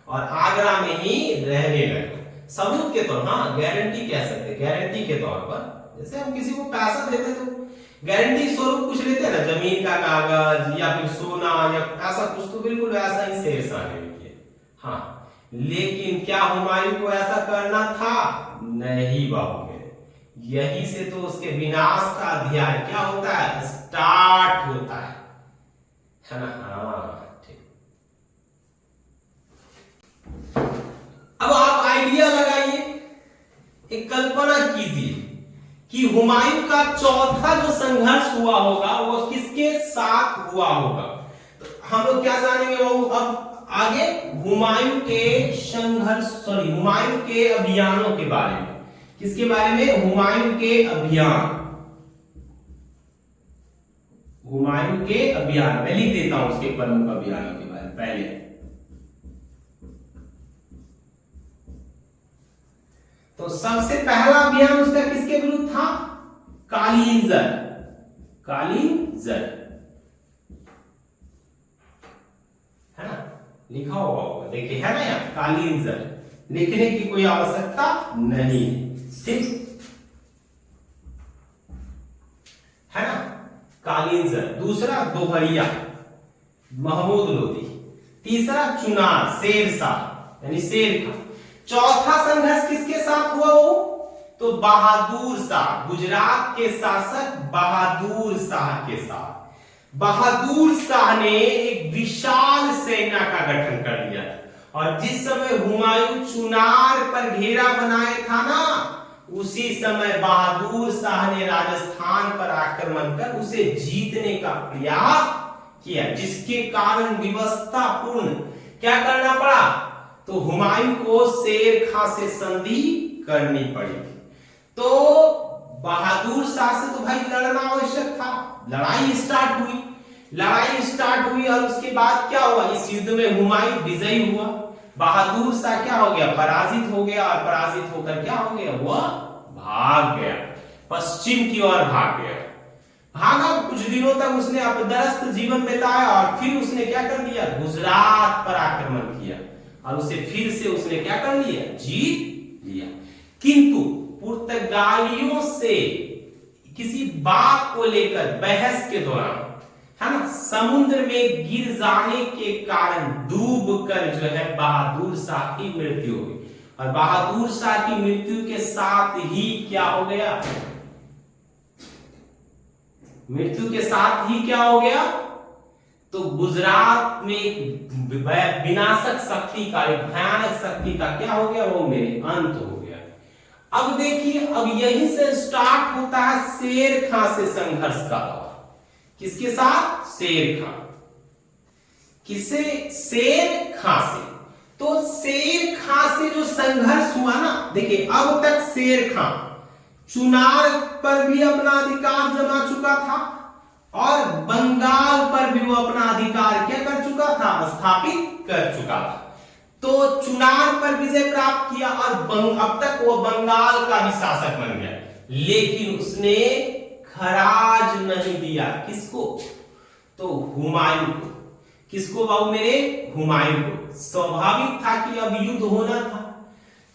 और आगरा में ही रहने लगा। सबूत के तौर, हाँ गारंटी कह सकते, गारंटी के तौर पर जैसे हम किसी को पैसा देते तो गारंटी स्वरूप कुछ लेते हैं ना, जमीन का कागज या फिर सोना या ऐसा कुछ, तो बिल्कुल वैसा ही शेर शाह ने किया। हाँ, लेकिन क्या हुमायूं को ऐसा करना था, नहीं बाबू मेरे। यही से तो उसके विनाश का अध्याय क्या होता है, स्टार्ट होता है ना। हाँ ठीक। अब आप आइडिया लगाइए, एक कल्पना कीजिए कि हुमायूं का चौथा जो संघर्ष हुआ होगा वो किसके साथ हुआ होगा। तो हम लोग क्या जानेंगे वो अब आगे, हुमायूं के संघर्ष, हुमायूं के अभियानों के बारे में। किसके बारे में, हुमायूं के अभियान। हुमायूं के अभियान मैं लिख देता हूं उसके प्रमुख अभियानों के बारे में पहले। तो सबसे पहला अभियान उसका किसके विरुद्ध था, कालिंजर। कालिंजर है ना, लिखा हुआ होगा, देखिए है ना यहाँ कालिंजर, लिखने की कोई आवश्यकता नहीं, ठीक है ना। कालिंजर। दूसरा दोहरिया, महमूद लोधी। तीसरा चुनार, शेर शाह यानी शेर खां। चौथा संघर्ष किसके साथ हुआ वो, तो बहादुर शाह, गुजरात के शासक बहादुर शाह के साथ। बहादुर शाह ने एक विशाल सेना का गठन कर दिया और जिस समय हुमायूं चुनार पर घेरा बनाए था ना, उसी समय बहादुर शाह ने राजस्थान पर आक्रमण कर उसे जीतने का प्रयास किया, जिसके कारण विवशता पूर्ण क्या करना पड़ा, तो हुमायूं को शेर खां से संधि करनी पड़ी। तो बहादुर शाह से तो भाई लड़ना आवश्यक था। लड़ाई स्टार्ट हुई और उसके बाद क्या हुआ, इस युद्ध में हुमायूं विजयी हुआ, बहादुर शाह क्या हो गया, पराजित हो गया। और पराजित होकर क्या हो गया, वह भाग गया, पश्चिम की ओर भाग गया। भागा, कुछ दिनों तक उसने अपदरस्त जीवन बिताया और फिर उसने क्या कर दिया, गुजरात पर आक्रमण किया और उसे फिर से उसने क्या कर लिया, जीत लिया। किंतु पुर्तगालियों से किसी बात को लेकर बहस के दौरान, है ना, समुद्र में गिर जाने के कारण डूबकर जो है बहादुर शाह की मृत्यु हो गई। और बहादुर शाह की मृत्यु के साथ ही क्या हो गया, मृत्यु के साथ ही क्या हो गया, तो गुजरात में एक विनाशक शक्ति का, एक भयानक शक्ति का क्या हो गया, वो मेरे अंत हो गया। अब देखिए, अब यहीं से स्टार्ट होता है शेर खां से संघर्ष का दौर। किसके साथ, शेर खां। किसे, शेर खां से। तो शेर खां से जो संघर्ष हुआ ना, देखिए अब तक शेर खां चुनार पर भी अपना अधिकार जमा चुका था और बंगाल पर भी वो अपना अधिकार क्या कर चुका था, स्थापित कर चुका था। तो चुनार पर विजय प्राप्त किया और अब तक वो बंगाल का भी शासक बन गया, लेकिन उसने खराज नहीं दिया। किसको? तो हुमायूं को। किसको बाबू मेरे? हुमायूं को। स्वाभाविक था कि अब युद्ध होना था,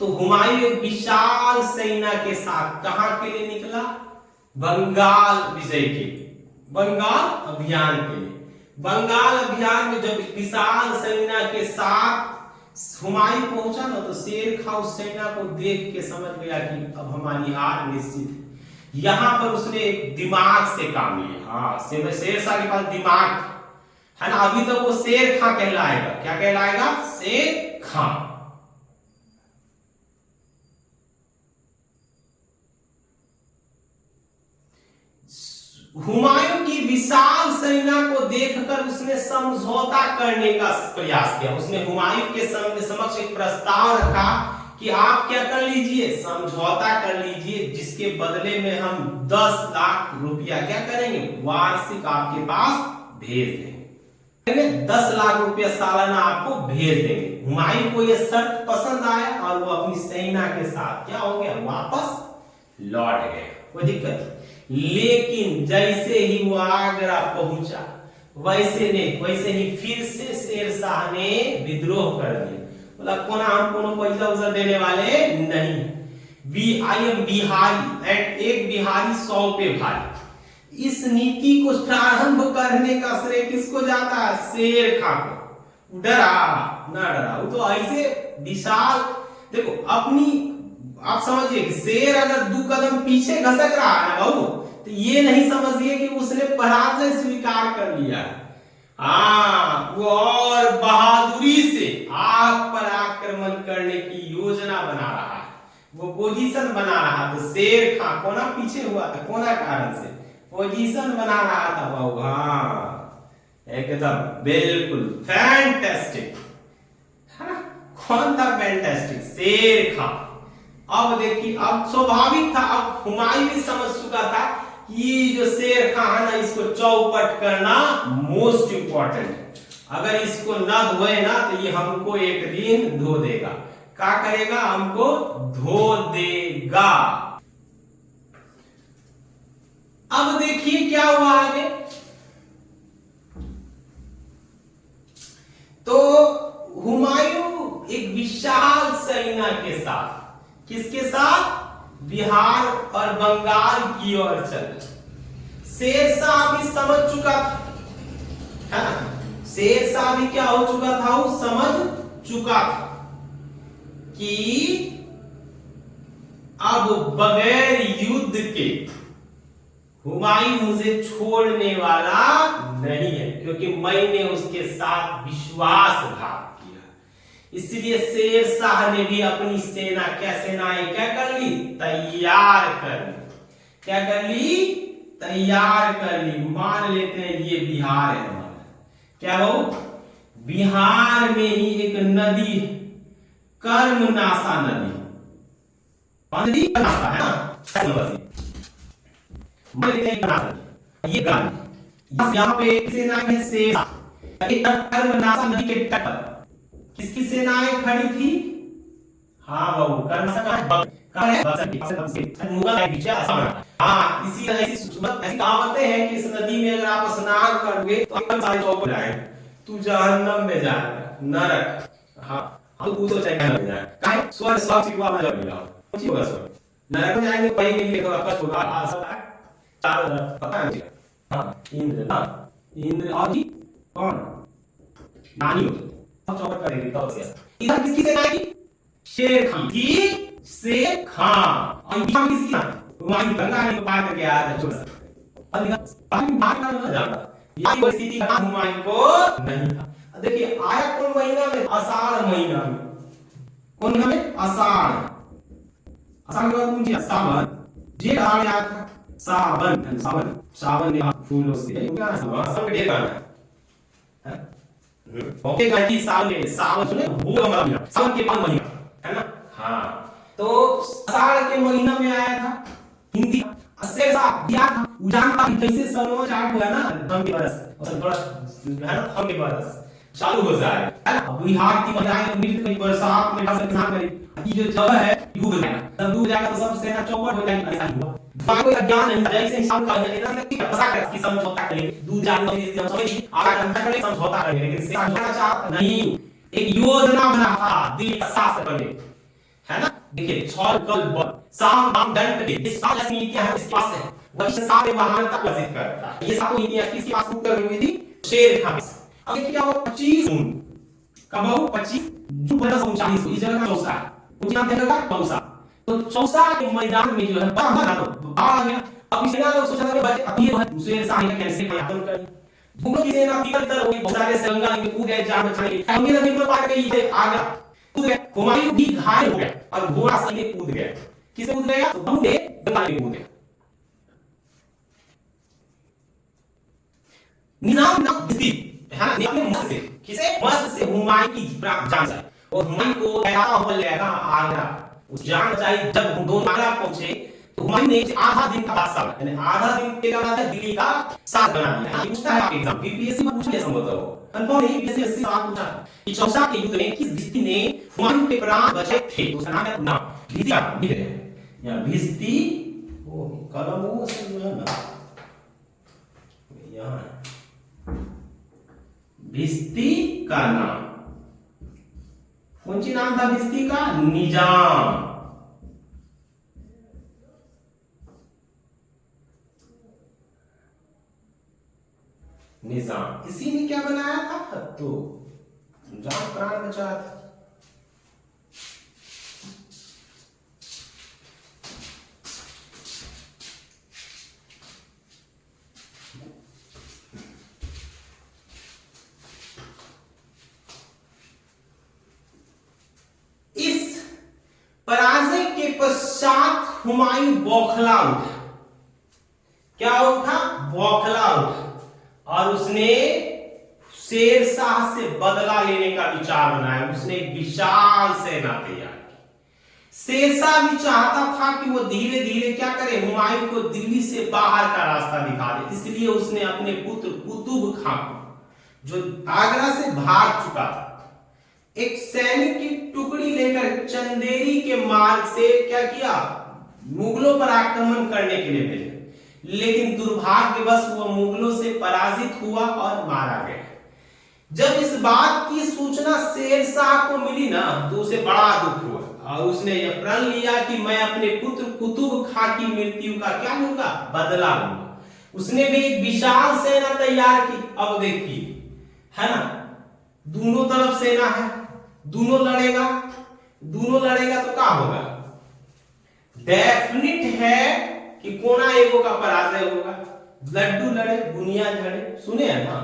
तो हुमायूं एक विशाल सेना के साथ कहां के लिए निकला? बंगाल विजय के लिए, बंगाल अभियान के लिए। बंगाल अभियान में जब विशाल सेना के साथ हुमायूं पहुंचा ना, तो शेर खां उस सेना को देख के समझ गया कि अब हमारी हार निश्चित है। यहां पर उसने दिमाग से काम लिया। हाँ, शेर शाह के पास दिमाग है ना। अभी तो वो शेर खां कहलाएगा। क्या कहलाएगा? शेर खां। हुमायूं की विशाल सेना को देखकर उसने समझौता करने का प्रयास किया। उसने हुमायूं के समक्ष एक प्रस्ताव रखा कि आप क्या कर लीजिए, समझौता कर लीजिए, जिसके बदले में हम 10 लाख रुपया क्या करेंगे, वार्षिक आपके पास भेज देंगे। 10 लाख रुपया सालाना आपको भेज देंगे। हुमायूं को यह शर्त पसंद आया और वो अपनी सेना के साथ क्या हो गया, वापस लौट गए। कोई दिक्कत। लेकिन जैसे ही वो आगरा पहुंचा, वैसे ही फिर से शेर शाह ने विद्रोह कर दिया। बोला कोना हम कोनो पैसा उसा देने वाले नहीं। आई एम बिहारी एंड एक बिहारी 100 पे भारी। इस नीति को प्रारंभ करने का श्रेय किसको जाता है? शेर खां को। डरा ना डरा, वो तो ऐसे विशाल, देखो अपनी, आप समझिए कि शेर अगर 2 कदम पीछे घसक रहा है ना बाबू, तो ये नहीं समझिए कि उसने पराजय स्वीकार कर लिया। हाँ, वो और बहादुरी से आग पर आक्रमण करने की योजना बना रहा है, वो पोजीशन बना रहा। तो शेर खां कोना पीछे हुआ था, कोना कारण से पोजीशन बना रहा था बाबू। हाँ, एकदम बिल्कुल फैंटास्टिक है ना। कौन था फैंटास्टिक? शेर खां। अब देखिए, अब स्वाभाविक था, अब हुमायूं भी समझ चुका था कि जो शेर खां है ना, इसको चौपट करना मोस्ट इंपॉर्टेंट। अगर इसको ना धोए ना, तो ये हमको एक दिन धो देगा। क्या करेगा? हमको धो देगा। अब देखिए क्या हुआ आगे। तो हुमायूं एक विशाल सेना के साथ, किसके साथ? बिहार और बंगाल की ओर चल। शेर शाह भी समझ चुका था, है ना। शेर शाह भी क्या हो चुका था? वो समझ चुका था कि अब बगैर युद्ध के हुमायूं मुझे छोड़ने वाला नहीं है, क्योंकि मैंने उसके साथ विश्वासघात किया। इसलिए शेर शाह ने भी अपनी सेना, क्या सेनाएं क्या कर ली? तैयार कर ली। क्या कर ली? तैयार कर ली। मान लेते हैं ये बिहार है हमारा। क्या वो? बिहार में ही एक नदी है, कर्मनाशा नदी। नदी कर्मनाशा है ना। ये गांधी, यहाँ पे सेना है शेर शाह। कर्मनाशा नदी के तट पर किसकी सेनाएं खड़ी थी? हाँ बाबू, हाँ, इसी ऐसी कहावतें हैं कि इस नदी में अगर आप स्नान करोगे तो एकदम सारे चौपट जाएंगे, तू जहन्नम में जाएगा, नरक। हाँ, हम पूछो चाहे नरक में जाए, काहे? स्वर्ग सिवा में जब मिला कुछ होगा स्वर्ग, नरक में जाएंगे कहीं के लिए थोड़ा कष्ट होगा, आशा है चारों तरफ पता नहीं। हाँ, इंद्र और जी कौन? नानी हो चौपट करेगी कब से? इधर किसकी सेना थी? शेर खां की। शेर खां और यहाँ किसकी सेना? हुमायूं गंगा नदी को पार करके आया था छोटा। अब देखा पानी भाग ना जाता, ये कोई स्थिति का हुमायूं को नहीं था। देखिए आया कौन महीना में? आषाढ़ महीना में। कौन महीना में? आषाढ़। आषाढ़ का कौन सी? सावन। जेठ आ गया था, सावन। सावन में फूलों से सावन के गाना है। ओके गाजी, सावन सुने? भूल महीना, सावन के 5 महीना है ना। हाँ, तो आषाढ़ के महीना में आया था। हिंदी शेर शाह दिया था, जानता जैसे सनवा चार्ट होगा ना हम के बरस है ना, हम के बरस चालू हो जाए है ना। बिहार की बजाय मिल कई बरसात में फसल किसान करी, ये जो जगह है डूब जाएगा, तब डूब जाएगा तो सब सेना चौपट हो जाएगी। ऐसा हुआ कोई ज्ञान नहीं, जैसे इंसान का इतना तक कि पता कर कि समझौता करेंगे, दूध जाने के हम समझ आगे अंतर करेंगे, समझौता करेंगे, लेकिन समझौता चाहता नहीं, एक योजना बना था दिल्ली का शासन करने, है ना। देखिए छल कल बल साम दाम दंड के ये सात नीतियां हैं इसके पास है, वही सारे महानता प्रसिद्ध करता है। ये सातों नीतियां किसके पास उत्तर हुई थी? शेर खान। अब देखिए क्या हुआ 25 जून कब हो 25 जून 1939 को इस जगह का चौसा है, उस नाम जगह का चौसा। तो चौसा के मैदान में जो है बड़ा बाढ़ आ गया। अब इस सेना लोग सोचा कि बचे अब ये दूसरे सामने का कैसे आंदोलन करें, दोनों की सेना निकलकर वही बहुत सारे गंगा में कूद गए जान बचाने, हमें नदी पर पार गई है आगरा कूद गए, हुमायूं भी घायल हो गया और घोड़ा सही कूद गया। किसे कूद गया? तो बहु ने गंगा में कूद गया। निजाम ना बिस्ती है ना, अपने मस्त से किसे मस्त से हुमायूं की जान जाए और हुमायूं को तैयार हो लेगा आगरा, उस जान बचाई। जब हम दोनों आगरा पहुंचे तो हुमायूं ने आधा दिन का बादशाह यानी आधा दिन के बाद दिल्ली का शासक बना दिया। ये पूछता है आपके एग्जाम बीपीएससी में पूछने संभव हो कंफर्म नहीं, बीपीएससी सवाल पूछा कि चौसा के युद्ध में किस भिस्ती ने हुमायूं के प्राण बचाए थे, तो उसका नाम है नाम भिस्ती का मिल है या भिस्ती। ओ कलम वो से है ना यहां भिस्ती का नाम, कौन सी नाम था भिस्ती का? निजाम। निजाम इसी ने क्या बनाया था? तो निजाम प्राण बचाया था। इस पराजय के पश्चात हुमायूं बौखला उठा। क्या उठा? बौखला उठा और उसने शेर शाह से बदला लेने का विचार बनाया। उसने एक विशाल सेना तैयार की। शेर शाह भी चाहता था कि वो धीरे धीरे क्या करे, हुमायूं को दिल्ली से बाहर का रास्ता दिखा दे। इसलिए उसने अपने पुत्र कुतुब खां जो आगरा से भाग चुका था, एक सैनिक की टुकड़ी लेकर चंदेरी के मार्ग से क्या किया, मुगलों पर आक्रमण करने के लिए भेजा। लेकिन दुर्भाग्यवश वो मुगलों से पराजित हुआ और मारा गया। जब इस बात की सूचना शेर शाह को मिली ना तो उसे बड़ा दुख हुआ और उसने यह प्रण लिया कि मैं अपने पुत्र कुतुब खां की मृत्यु का क्या लूंगा, बदला लूंगा। उसने भी एक विशाल सेना तैयार की। अब देखिए है ना, दोनों तरफ सेना है, दोनों लड़ेगा तो क्या होगा? डेफिनिट है कि कोना एगो का पराजय होगा। लड्डू लड़े बुनिया झड़े, सुने हैं ना,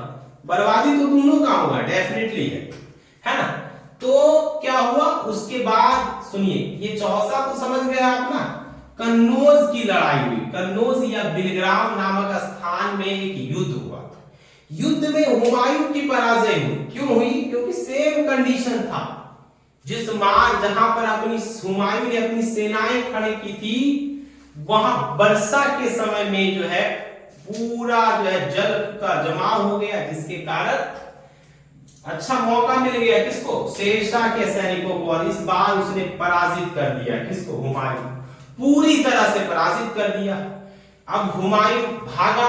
बर्बादी तो दोनों का होगा, डेफिनेटली है ना। तो क्या हुआ उसके बाद? सुनिए, ये चौसा तो समझ गए आप ना। कन्नौज की लड़ाई हुई। कन्नौज या बिलग्राम नामक स्थान में एक युद्ध हुआ। युद्ध में हुमायूं की पराजय हुई। क्यों हुई? क्योंकि सेम कंडीशन था। जिस मार्ग जहां पर हुमायूं ने अपनी सेनाएं खड़ी की थी, वहां वर्षा के समय में जो है पूरा जो है जल का जमाव हो गया, जिसके कारण अच्छा मौका मिल गया किसको? शेरशाह के सैनिकों को। और इस बार उसने पराजित कर दिया किसको? हुमायूं। पूरी तरह से पराजित कर दिया। अब हुमायूं भागा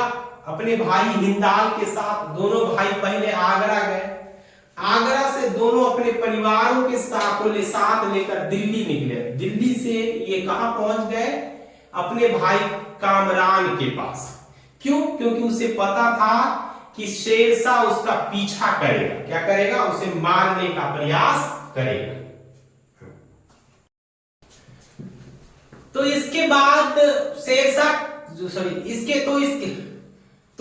अपने भाई हिंदाल के साथ। दोनों भाई पहले आगरा गए। आगरा से दोनों अपने परिवारों के साथ लेकर दिल्ली निकले। दिल्ली से ये कहां पहुंच गए? अपने भाई कामरान के पास। क्यों? क्योंकि उसे पता था कि शेरशाह उसका पीछा करेगा। क्या करेगा? उसे मारने का प्रयास करेगा। तो इसके बाद शेरशाह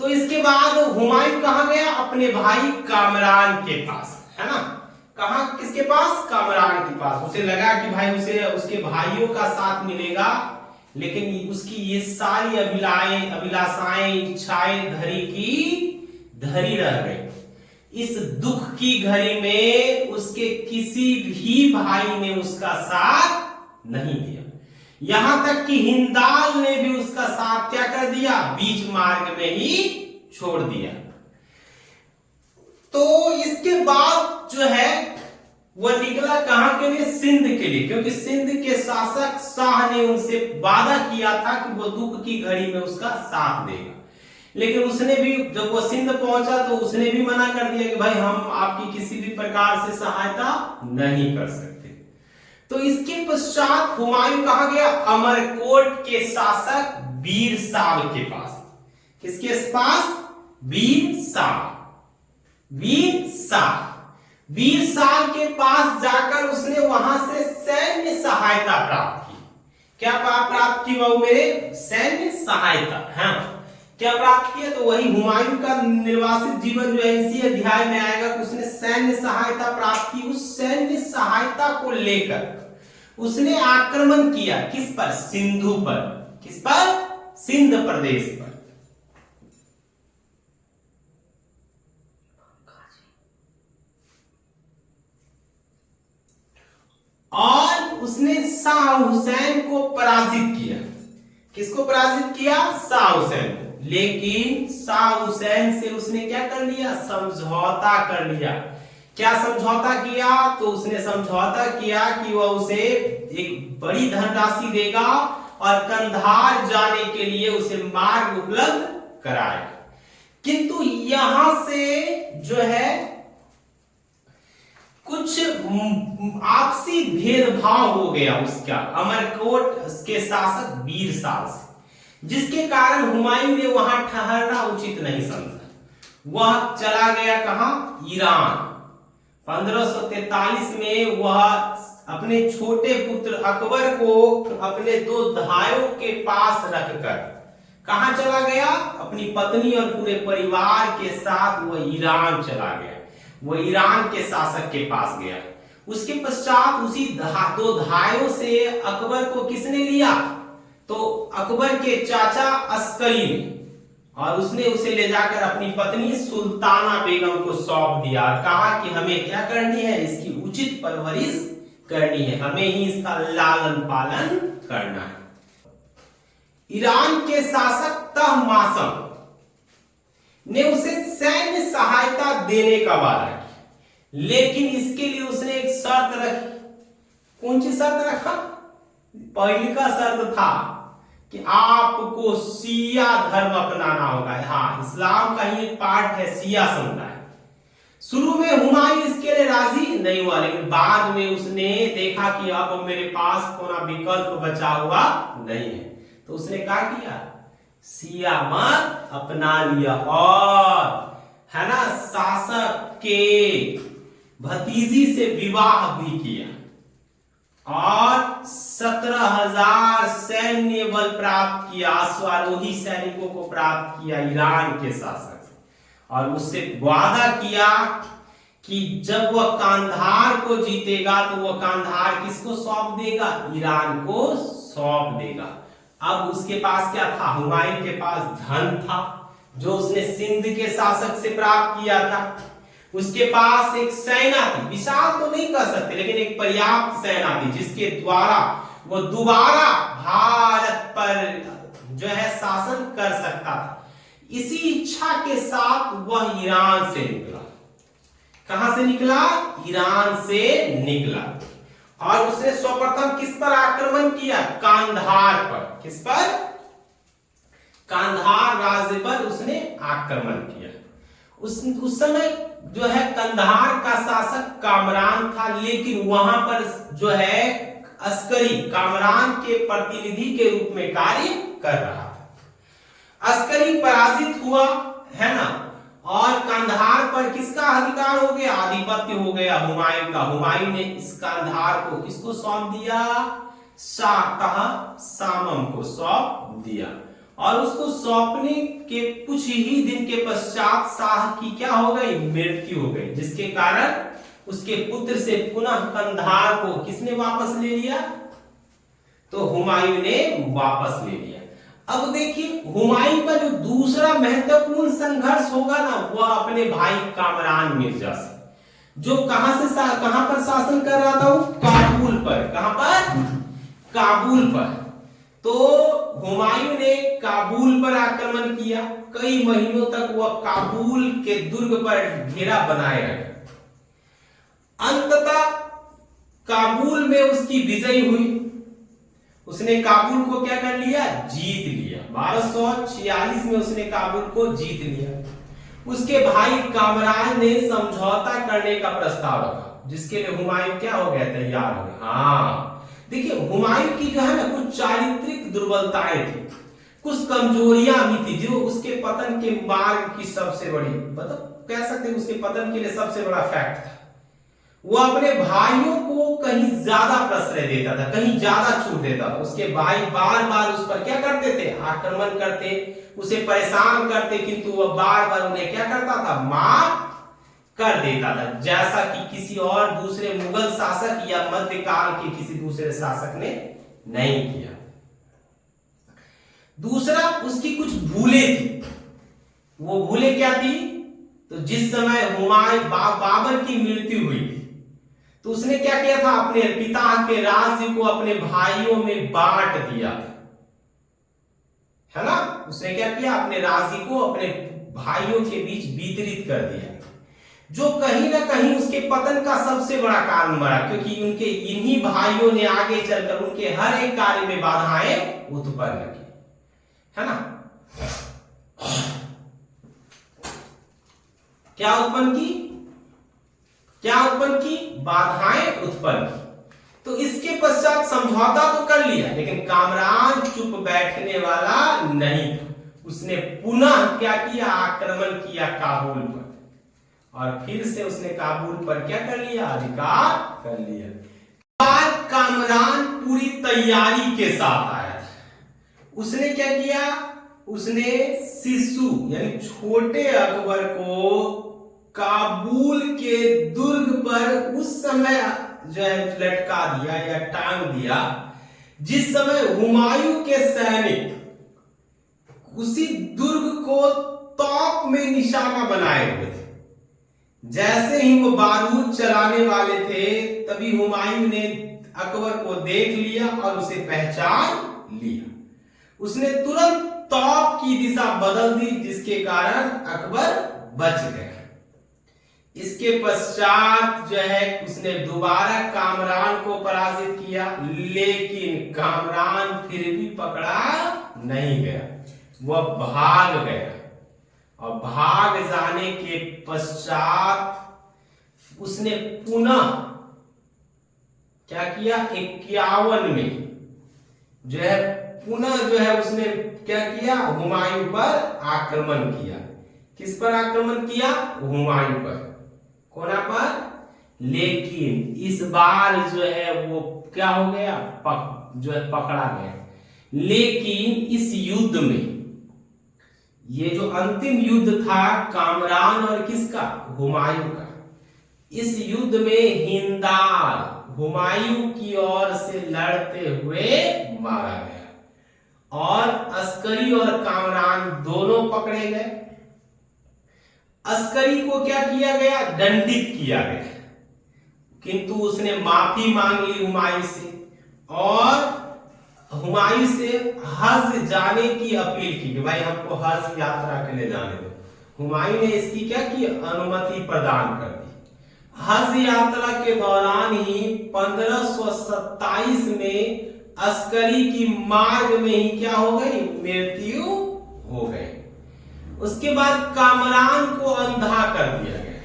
इसके बाद हुमायूं कहां गया? अपने भाई कामरान के पास, है ना। कहां? किसके पास? कामरान के पास। उसे लगा कि भाई उसे उसके भाइयों का साथ मिलेगा, लेकिन उसकी ये सारी अभिलाषाएं इच्छाएं धरी रह गई। इस दुख की घड़ी में उसके किसी भी भाई ने उसका साथ नहीं दिया। यहां तक कि हिंदाल ने भी उसका साथ क्या कर दिया, बीच मार्ग में ही छोड़ दिया। तो इसके बाद जो है वह निकला कहां के लिए, सिंध के लिए, क्योंकि सिंध के शासक शाह ने उनसे वादा किया था कि वो दुख की घड़ी में उसका साथ देगा। लेकिन उसने भी, जब वो सिंध पहुंचा तो उसने भी मना कर दिया कि भाई हम आपकी किसी भी प्रकार से सहायता नहीं कर सकते। तो इसके पश्चात हुमायूं कहां गया, अमरकोट के शासक बीरसाल के पास। किसके पास, बीरसाल। बीरसाल के पास जाकर उसने वहां से सैन्य सहायता प्राप्त की। क्या प्राप्त की वो मेरे, सैन्य सहायता। हाँ, क्या प्राप्त किया, तो वही हुमायूं का निर्वासित जीवन जो है इसी अध्याय में आएगा कि उसने सैन्य सहायता प्राप्त की। उस सैन्य सहायता को लेकर उसने आक्रमण किया किस पर, सिंधु पर। किस पर, सिंध प्रदेश पर। और उसने शाह हुसैन को पराजित किया। किसको पराजित किया, शाह हुसैन को। लेकिन शाह हुसैन से उसने क्या कर लिया, समझौता कर लिया। क्या समझौता किया, तो उसने समझौता किया कि वह उसे एक बड़ी धनराशि देगा और कंधार जाने के लिए उसे मार्ग उपलब्ध कराएगा। किंतु यहां से जो है कुछ आपसी भेदभाव हो गया उसका अमरकोट के शासक बीरसाल से, जिसके कारण हुमायूं ने वहां ठहरना उचित नहीं समझा। वह चला गया कहां, ईरान। 1543 में वह अपने छोटे पुत्र अकबर को अपने 2 भाइयों के पास रखकर कहां चला गया, अपनी पत्नी और पूरे परिवार के साथ वह ईरान चला गया। वो ईरान के शासक के पास गया। उसके पश्चात उसी 2 भाइयों से अकबर को किसने लिया, तो अकबर के चाचा अस्करी ने, और उसने उसे ले जाकर अपनी पत्नी सुल्ताना बेगम को सौंप दिया। कहा कि हमें क्या करनी है, इसकी उचित परवरिश करनी है, हमें ही इसका लालन पालन करना है। ईरान के शासक तहमासप ने उसे सैन्य सहायता देने का वादा किया, लेकिन इसके लिए उसने एक शर्त रखी। कौन सी शर्त रखा, पहली का शर्त था कि आपको शिया धर्म अपनाना होगा। हाँ, इस्लाम का ही एक पार्ट है शिया समुदाय। शुरू में हुमायूं इसके लिए राजी नहीं हुआ, लेकिन बाद में उसने देखा कि अब मेरे पास कोई विकल्प बचा हुआ नहीं है, तो उसने क्या किया, शिया मत अपना लिया और है ना शासक के भतीजी से विवाह भी किया और 17,000 सैन्य बल प्राप्त किया, अश्वारोही सैनिकों को प्राप्त किया ईरान के शासक से, और उससे वादा किया कि जब वह कांधार को जीतेगा तो वह कांधार किसको सौंप देगा, ईरान को सौंप देगा। अब उसके पास क्या था, हुमायूं के पास धन था जो उसने सिंध के शासक से प्राप्त किया था। उसके पास एक सेना थी, विशाल तो नहीं कर सकते लेकिन एक पर्याप्त सेना थी जिसके द्वारा वो दोबारा भारत पर जो है शासन कर सकता था। इसी इच्छा के साथ वह ईरान से निकला। कहां से निकला, ईरान से निकला, और उसने सर्वप्रथम किस पर आक्रमण किया, कांधार पर। किस पर, कांधार राज्य पर उसने आक्रमण किया। उस समय जो है कंधार का शासक कामरान था, लेकिन वहां पर जो है अस्करी कामरान के प्रतिनिधि के रूप में कार्य कर रहा था। अस्करी पराजित हुआ है ना, और कंधार पर किसका अधिकार हो गया, आधिपत्य हो गया हुमायूं का। हुमायूं ने इस कंधार को किसको सौंप दिया, शाह सामम को सौंप दिया, और उसको सौंपने के कुछ ही दिन के पश्चात शाह की क्या हो गई, मृत्यु हो गई, जिसके कारण उसके पुत्र से पुनः कंधार को किसने वापस ले लिया, तो हुमायूं ने वापस ले लिया। अब देखिए हुमायूं का जो दूसरा महत्वपूर्ण संघर्ष होगा ना, वह अपने भाई कामरान मिर्जा से, जो कहां पर शासन कर रहा था, वो काबुल पर। कहां पर, काबुल पर। तो हुमायूं ने काबुल पर आक्रमण किया। कई महीनों तक वह काबुल के दुर्ग पर घेरा बनाए रखा। अंततः काबुल में उसकी विजय हुई। उसने काबुल को क्या कर लिया? जीत लिया। 1246 में उसने काबुल को जीत लिया। उसके भाई कामरान ने समझौता करने का प्रस्ताव रखा, जिसके लिए हुमायूं क्या हो गया? तैयार हो गया। हाँ, देखिए हुमायूं की जो है ना कुछ चारित्रिक दुर्बलताएं थी, कुछ कमजोरियां भी थी, जो उसके पतन के मार्ग की सबसे बड़ी, मतलब कह सकते हैं उसके पतन के लिए सबसे बड़ा फैक्ट था। वो अपने भाइयों को कहीं ज्यादा प्रश्रय देता था, कहीं ज्यादा छूट देता था। उसके भाई बार बार उस पर क्या करते थे? आक्रमण करते, उसे परेशान करते, किंतु वह बार बार उन्हें क्या करता था? मार कर देता था, जैसा कि किसी और दूसरे मुगल शासक या मध्यकाल के किसी दूसरे शासक ने नहीं किया। दूसरा, उसकी कुछ भूलें थी। वो भूलें क्या थी? तो जिस समय हुमायूं बाबर की मृत्यु हुई थी, तो उसने क्या किया था? अपने पिता के राज्य को अपने भाइयों में बांट दिया था, है ना? उसने क्या किया? अपने राज्य को अपने भाइयों के बीच वितरित कर दिया, जो कहीं ना कहीं उसके पतन का सबसे बड़ा कारण बना, क्योंकि उनके इन्हीं भाइयों ने आगे चलकर उनके हर एक कार्य में बाधाएं उत्पन्न की, है ना? क्या उत्पन्न की? क्या उत्पन्न की? बाधाएं उत्पन्न की। तो इसके पश्चात समझौता तो कर लिया, लेकिन कामरान चुप बैठने वाला नहीं था। उसने पुनः क्या किया? आक्रमण किया काबुल पर, और फिर से उसने काबुल पर क्या कर लिया? अधिकार कर लिया। कामरान पूरी तैयारी के साथ आया था। उसने क्या किया? उसने शिशु यानी छोटे अकबर को काबुल के दुर्ग पर उस समय जो है लटका दिया या टांग दिया, जिस समय हुमायूं के सैनिक उसी दुर्ग को तोप में निशाना बनाए हुए थे। जैसे ही वो बारूद चलाने वाले थे, तभी हुमायूं ने अकबर को देख लिया और उसे पहचान लिया। उसने तुरंत तोप की दिशा बदल दी, जिसके कारण अकबर बच गया। इसके पश्चात जो है उसने दोबारा कामरान को पराजित किया, लेकिन कामरान फिर भी पकड़ा नहीं गया। वह भाग गया, और भाग जाने के पश्चात उसने पुनः क्या किया? 51 में जो है पुनः जो है उसने क्या किया? हुमायूं पर आक्रमण किया। किस पर आक्रमण किया? हुमायूं पर। कोना पर? लेकिन इस बार जो है वो क्या हो गया? जो है पकड़ा गया। लेकिन इस युद्ध में, ये जो अंतिम युद्ध था कामरान और किसका? हुमायूं का, इस युद्ध में हिंदाल हुमायूं की ओर से लड़ते हुए मारा गया, और अस्करी और कामरान दोनों पकड़े गए। अस्करी को क्या किया गया? दंडित किया गया, किंतु उसने माफी मांग ली हुमायूं से, और हुमायूं से हज जाने की अपील की कि भाई हमको हज यात्रा के लिए जाने दो। हुमायूं ने इसकी क्या की? अनुमति प्रदान कर दी। हज यात्रा के दौरान ही 1527 में अस्करी की मार्ग में ही क्या हो गई? मृत्यु हो गई। उसके बाद कामरान को अंधा कर दिया गया।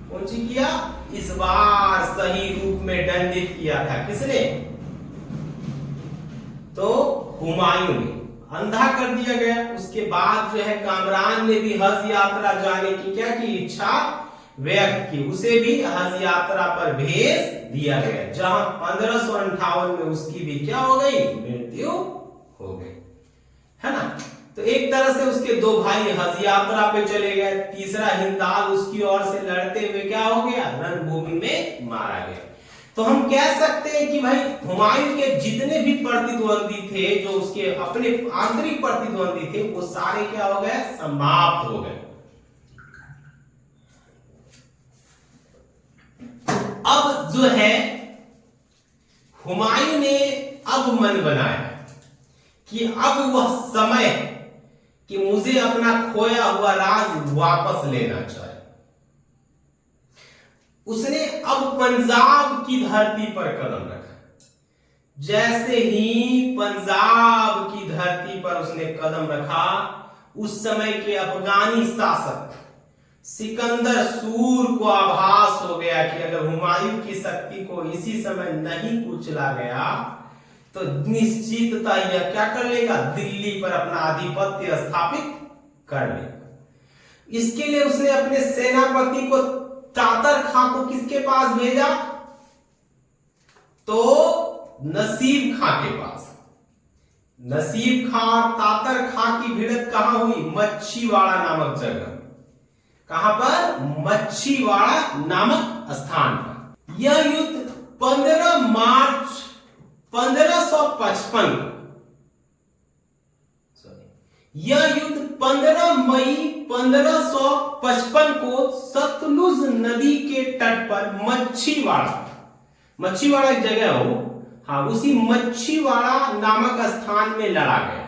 कौन सी किया? इस बार सही रूप में दंडित किया था। किसने? तो हुमायूं ने अंधा कर दिया गया। उसके बाद जो है कामरान ने भी हज यात्रा जाने की क्या की? इच्छा व्यक्त की। उसे भी हज यात्रा पर भेज दिया गया, जहां 1558 में उसकी भी क्या हो गई? मृत्यु हो गई, है ना? तो एक तरह से उसके दो भाई हज यात्रा पे चले गए। तीसरा हिंदाल उसकी ओर से लड़ते हुए क्या हो गया? रणभूमि में मारा गया। तो हम कह सकते हैं कि भाई हुमायूं के जितने भी प्रतिद्वंदी थे, जो उसके अपने आंतरिक प्रतिद्वंदी थे, वो सारे क्या हो गए? समाप्त हो गए। अब जो है हुमायूं ने अब मन बनाया कि अब वह समय है कि मुझे अपना खोया हुआ राज वापस लेना चाहिए। उसने अब पंजाब की धरती पर कदम रखा। जैसे ही पंजाब की धरती पर उसने कदम रखा, उस समय के अफगानी शासक सिकंदर सूर को आभास हो गया कि अगर हुमायूं की शक्ति को इसी समय नहीं कुचला गया तो निश्चितता यह क्या कर लेगा, दिल्ली पर अपना आधिपत्य स्थापित कर लेगा। इसके लिए उसने अपने सेनापति को तातर खां को किसके पास भेजा, तो नसीब खां के पास। नसीब खां और तातर खां की भिड़त कहां हुई, मच्छीवाड़ा नामक जगह। कहां पर, मच्छीवाड़ा नामक स्थान पर। यह युद्ध 15 मार्च 1555 यह युद्ध 15 मई 1555 को सतलुज नदी के तट पर मच्छीवाड़ा एक जगह हो, हाँ, उसी मच्छीवाड़ा नामक स्थान में लड़ा गया,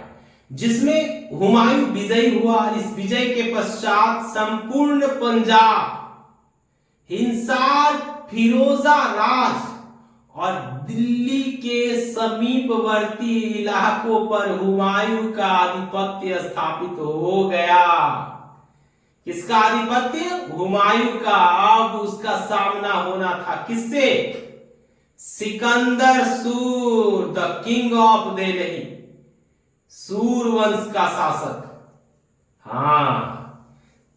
जिसमें हुमायूं विजयी हुआ। इस विजय के पश्चात संपूर्ण पंजाब, हिंसार, फिरोजा राज और दिल्ली के समीपवर्ती इलाकों पर हुमायूं का आधिपत्य स्थापित हो गया। किसका आधिपत्य, हुमायूं का। अब उसका सामना होना था किससे, सिकंदर सूर, द किंग ऑफ दिल्ली, सूर वंश का शासक। हाँ,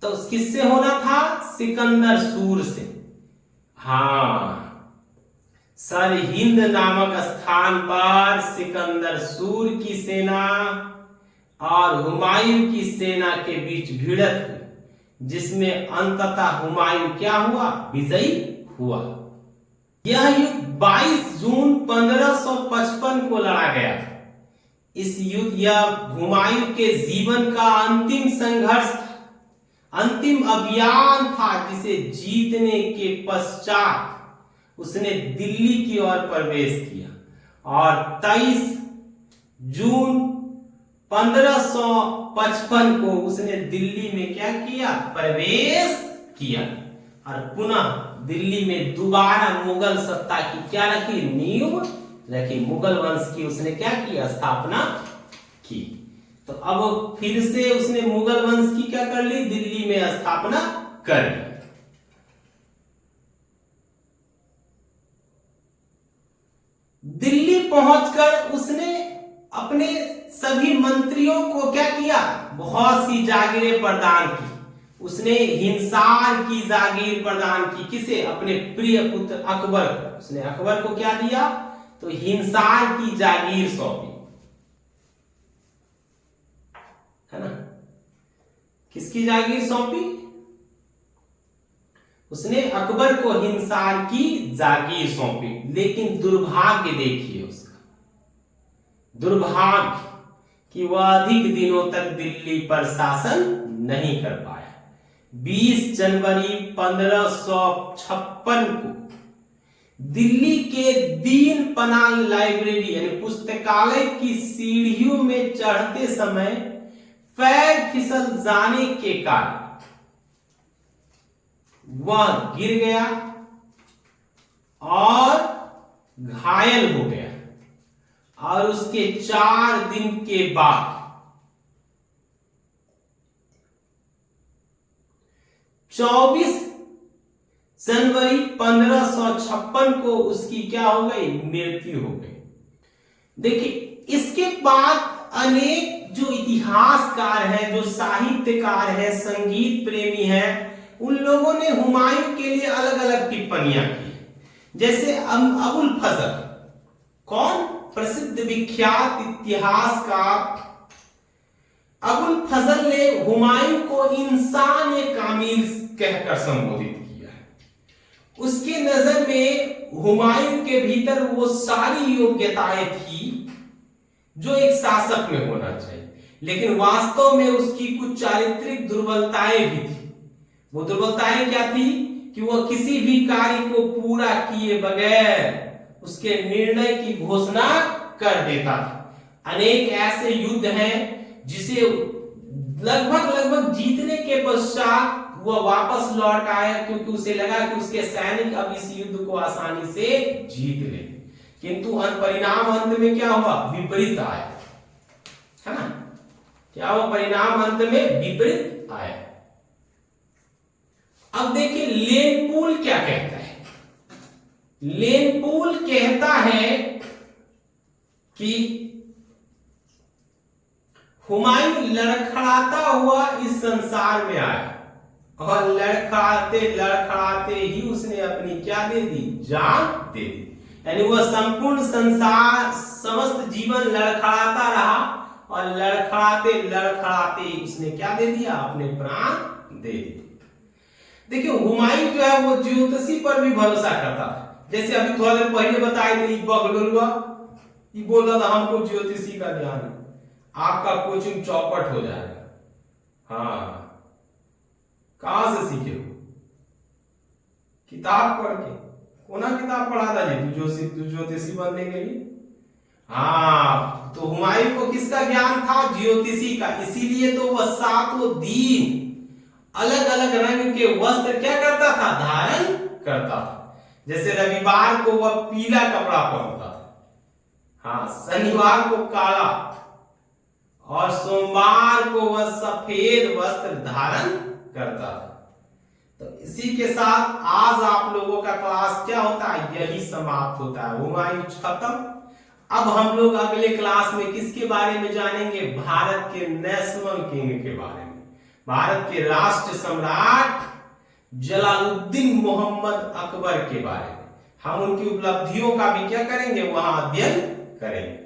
तो किससे होना था, सिकंदर सूर से। हाँ, सरहिंद नामक स्थान पर सिकंदर सूर की सेना और हुमायूं की सेना के बीच भिड़त हुई, जिसमें अंततः हुमायूं क्या हुआ, विजयी हुआ। यह युद्ध 22 जून 1555 को लड़ा गया था। इस युद्ध या हुमायूं के जीवन का अंतिम संघर्ष था, अंतिम अभियान था, जिसे जीतने के पश्चात उसने दिल्ली की ओर प्रवेश किया और 23 जून 1555 को उसने दिल्ली में क्या किया, प्रवेश किया और पुनः दिल्ली में दोबारा मुगल सत्ता की क्या रखी, नींव रखी। मुगल वंश की उसने क्या किया, स्थापना की। तो अब फिर से उसने मुगल वंश की क्या कर ली, दिल्ली में स्थापना कर ली। दिल्ली पहुंचकर उसने अपने सभी मंत्रियों को क्या किया, बहुत सी जागीरें प्रदान की। उसने हिंसार की जागीर प्रदान की, किसे, अपने प्रिय पुत्र अकबर को। उसने अकबर को क्या दिया, तो हिंसार की जागीर सौंपी, है ना। किसकी जागीर सौंपी, उसने अकबर को हिंसार की जागीर सौंपी। लेकिन दुर्भाग्य देखिए उसका, दुर्भाग्य कि वह अधिक दिनों तक दिल्ली पर शासन नहीं कर पाया। 20 जनवरी 1556 को दिल्ली के दीन पनाह लाइब्रेरी यानी पुस्तकालय की सीढ़ियों में चढ़ते समय पैर फिसल जाने के कारण वह गिर गया और घायल हो गया और उसके 4 दिन के बाद 24 जनवरी 1556 को उसकी क्या हो गई, मृत्यु हो गई। देखिए, इसके बाद अनेक जो इतिहासकार हैं, जो साहित्यकार हैं, संगीत प्रेमी हैं, उन लोगों ने हुमायूं के लिए अलग अलग टिप्पणियां की। जैसे अबुल फजल, कौन, प्रसिद्ध विख्यात इतिहासकार अबुल फजल ने हुमायूं को इंसान कामिल कहकर संबोधित किया है। उसकी नजर में हुमायूं के भीतर वो सारी योग्यताएं थी जो एक शासक में होना चाहिए, लेकिन वास्तव में उसकी कुछ चारित्रिक दुर्बलताएं भी थी। वो दुर्बलताएं क्या थी कि वह किसी भी कार्य को पूरा किए बगैर उसके निर्णय की घोषणा कर देता था। अनेक ऐसे युद्ध हैं जिसे लगभग जीतने के पश्चात वह वापस लौट आया, क्योंकि उसे लगा कि उसके सैनिक अब इस युद्ध को आसानी से जीत ले, किंतु परिणाम अंत में क्या हुआ? विपरीत आया, है ना? क्या हुआ? परिणाम अंत में विपरीत आया। अब देखिए लेन पूल क्या कहता है। लेन पूल कहता है कि हुमायूं लड़खड़ाता हुआ इस संसार में आया और लड़खड़ाते ही उसने अपनी क्या दे दी? जान दे दी। यानी वह संपूर्ण संसार समस्त जीवन लड़खड़ाता रहा और लड़खड़ाते उसने क्या दे दिया? अपने प्राण दे दिए। देखिए हुमायूं जो है वो ज्योतिषी पर भी भरोसा करता था। जैसे अभी थोड़ा देर पहले बताए थे बगलुआ, ये बोल रहा था हमको ज्योतिषी का ज्ञान है, आपका कोचिंग चौपट हो जाएगा। हाँ, कहां से सीखे हो? किताब पढ़ के। कौन किताब पढ़ा था जी तू ज्योतिषी बनने के लिए? हाँ, तो हुमायूं को किसका ज्ञान था? ज्योतिषी का। इसीलिए तो वह 7 दिन अलग अलग रंग के वस्त्र क्या करता था? धारण करता था। जैसे रविवार को वह पीला कपड़ा पहनता था, हाँ, शनिवार को काला और सोमवार को वह सफेद वस्त्र धारण करता था। तो इसी के साथ आज आप लोगों का क्लास क्या होता है? यही समाप्त होता है। हुमायूं खत्म। अब हम लोग अगले क्लास में किसके बारे में जानेंगे? भारत के नेशनल किंग के बारे में, भारत के राष्ट्र सम्राट जलालुद्दीन मोहम्मद अकबर के बारे में। हम उनकी उपलब्धियों का भी क्या करेंगे? वहां अध्ययन करेंगे।